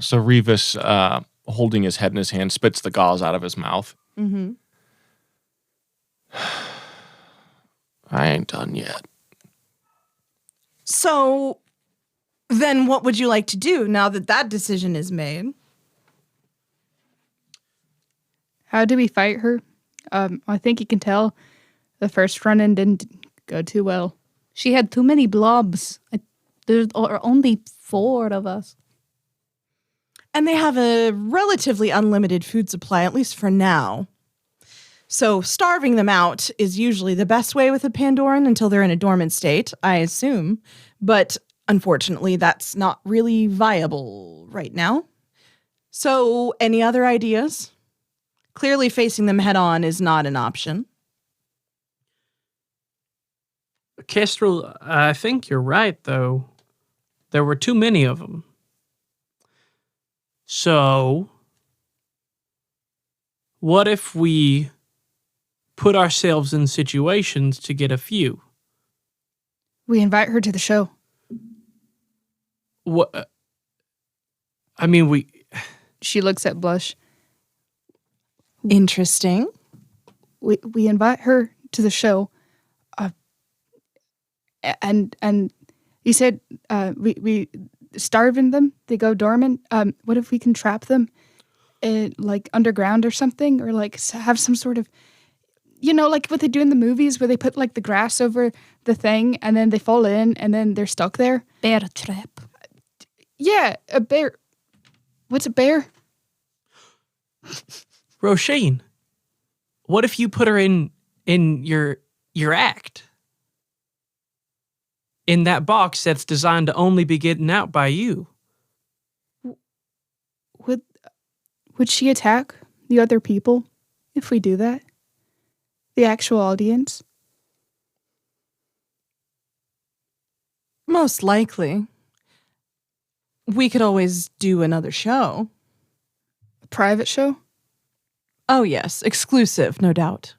So Revis, holding his head in his hand, spits the gauze out of his mouth. Mm-hmm. I ain't done yet. So, then what would you like to do now that that decision is made? How do we fight her? I think you can tell the first run-in didn't go too well. She had too many blobs. There are only 4 of us. And they have a relatively unlimited food supply, at least for now. So starving them out is usually the best way with a Pandoran until they're in a dormant state, I assume. But unfortunately, that's not really viable right now. So any other ideas? Clearly facing them head on is not an option. Kestrel, I think you're right, though. There were too many of them. So, what if we put ourselves in situations to get a few? We invite her to the show. What? I mean, we. She looks at Blush. Interesting. We invite her to the show. And you said we starving them, they go dormant. What if we can trap them like underground or something, or like have some sort of, like what they do in the movies where they put like the grass over the thing and then they fall in and then they're stuck there. Bear trap. Yeah, a bear. What's a bear? Roisin, what if you put her in your act? In that box that's designed to only be getting out by you. Would she attack the other people if we do that? The actual audience? Most likely. We could always do another show. A private show? Oh, yes. Exclusive, no doubt.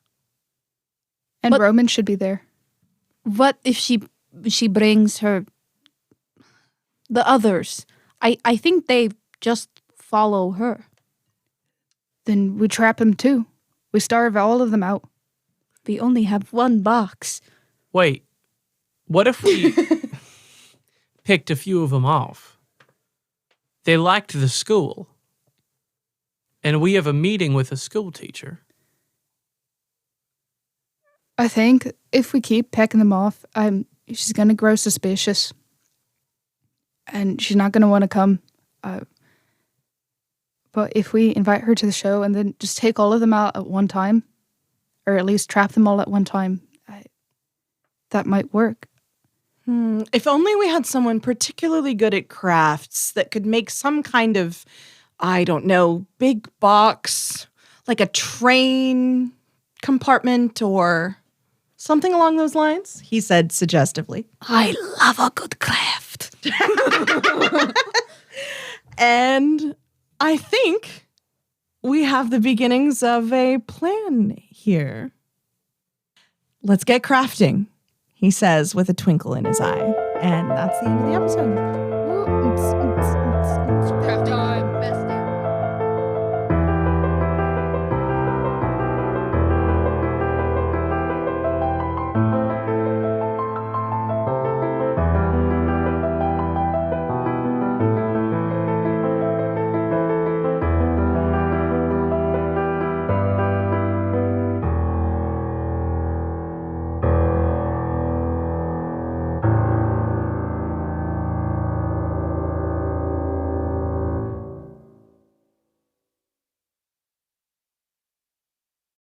And But- Roman should be there. What if she brings the others? I think they just follow her. Then we trap them too. We starve all of them out. We only have 1 box. Wait, what if we picked a few of them off? They liked the school. And we have a meeting with a school teacher. I think if we keep pecking them off, she's going to grow suspicious. And she's not going to want to come. But if we invite her to the show and then just take all of them out at one time, or at least trap them all at one time, that might work. If only we had someone particularly good at crafts that could make some kind of, I don't know, big box, like a train compartment or something along those lines, he said suggestively. I love a good craft. And I think we have the beginnings of a plan here. let's get crafting, he says with a twinkle in his eye. And that's the end of the episode. Craft time. Best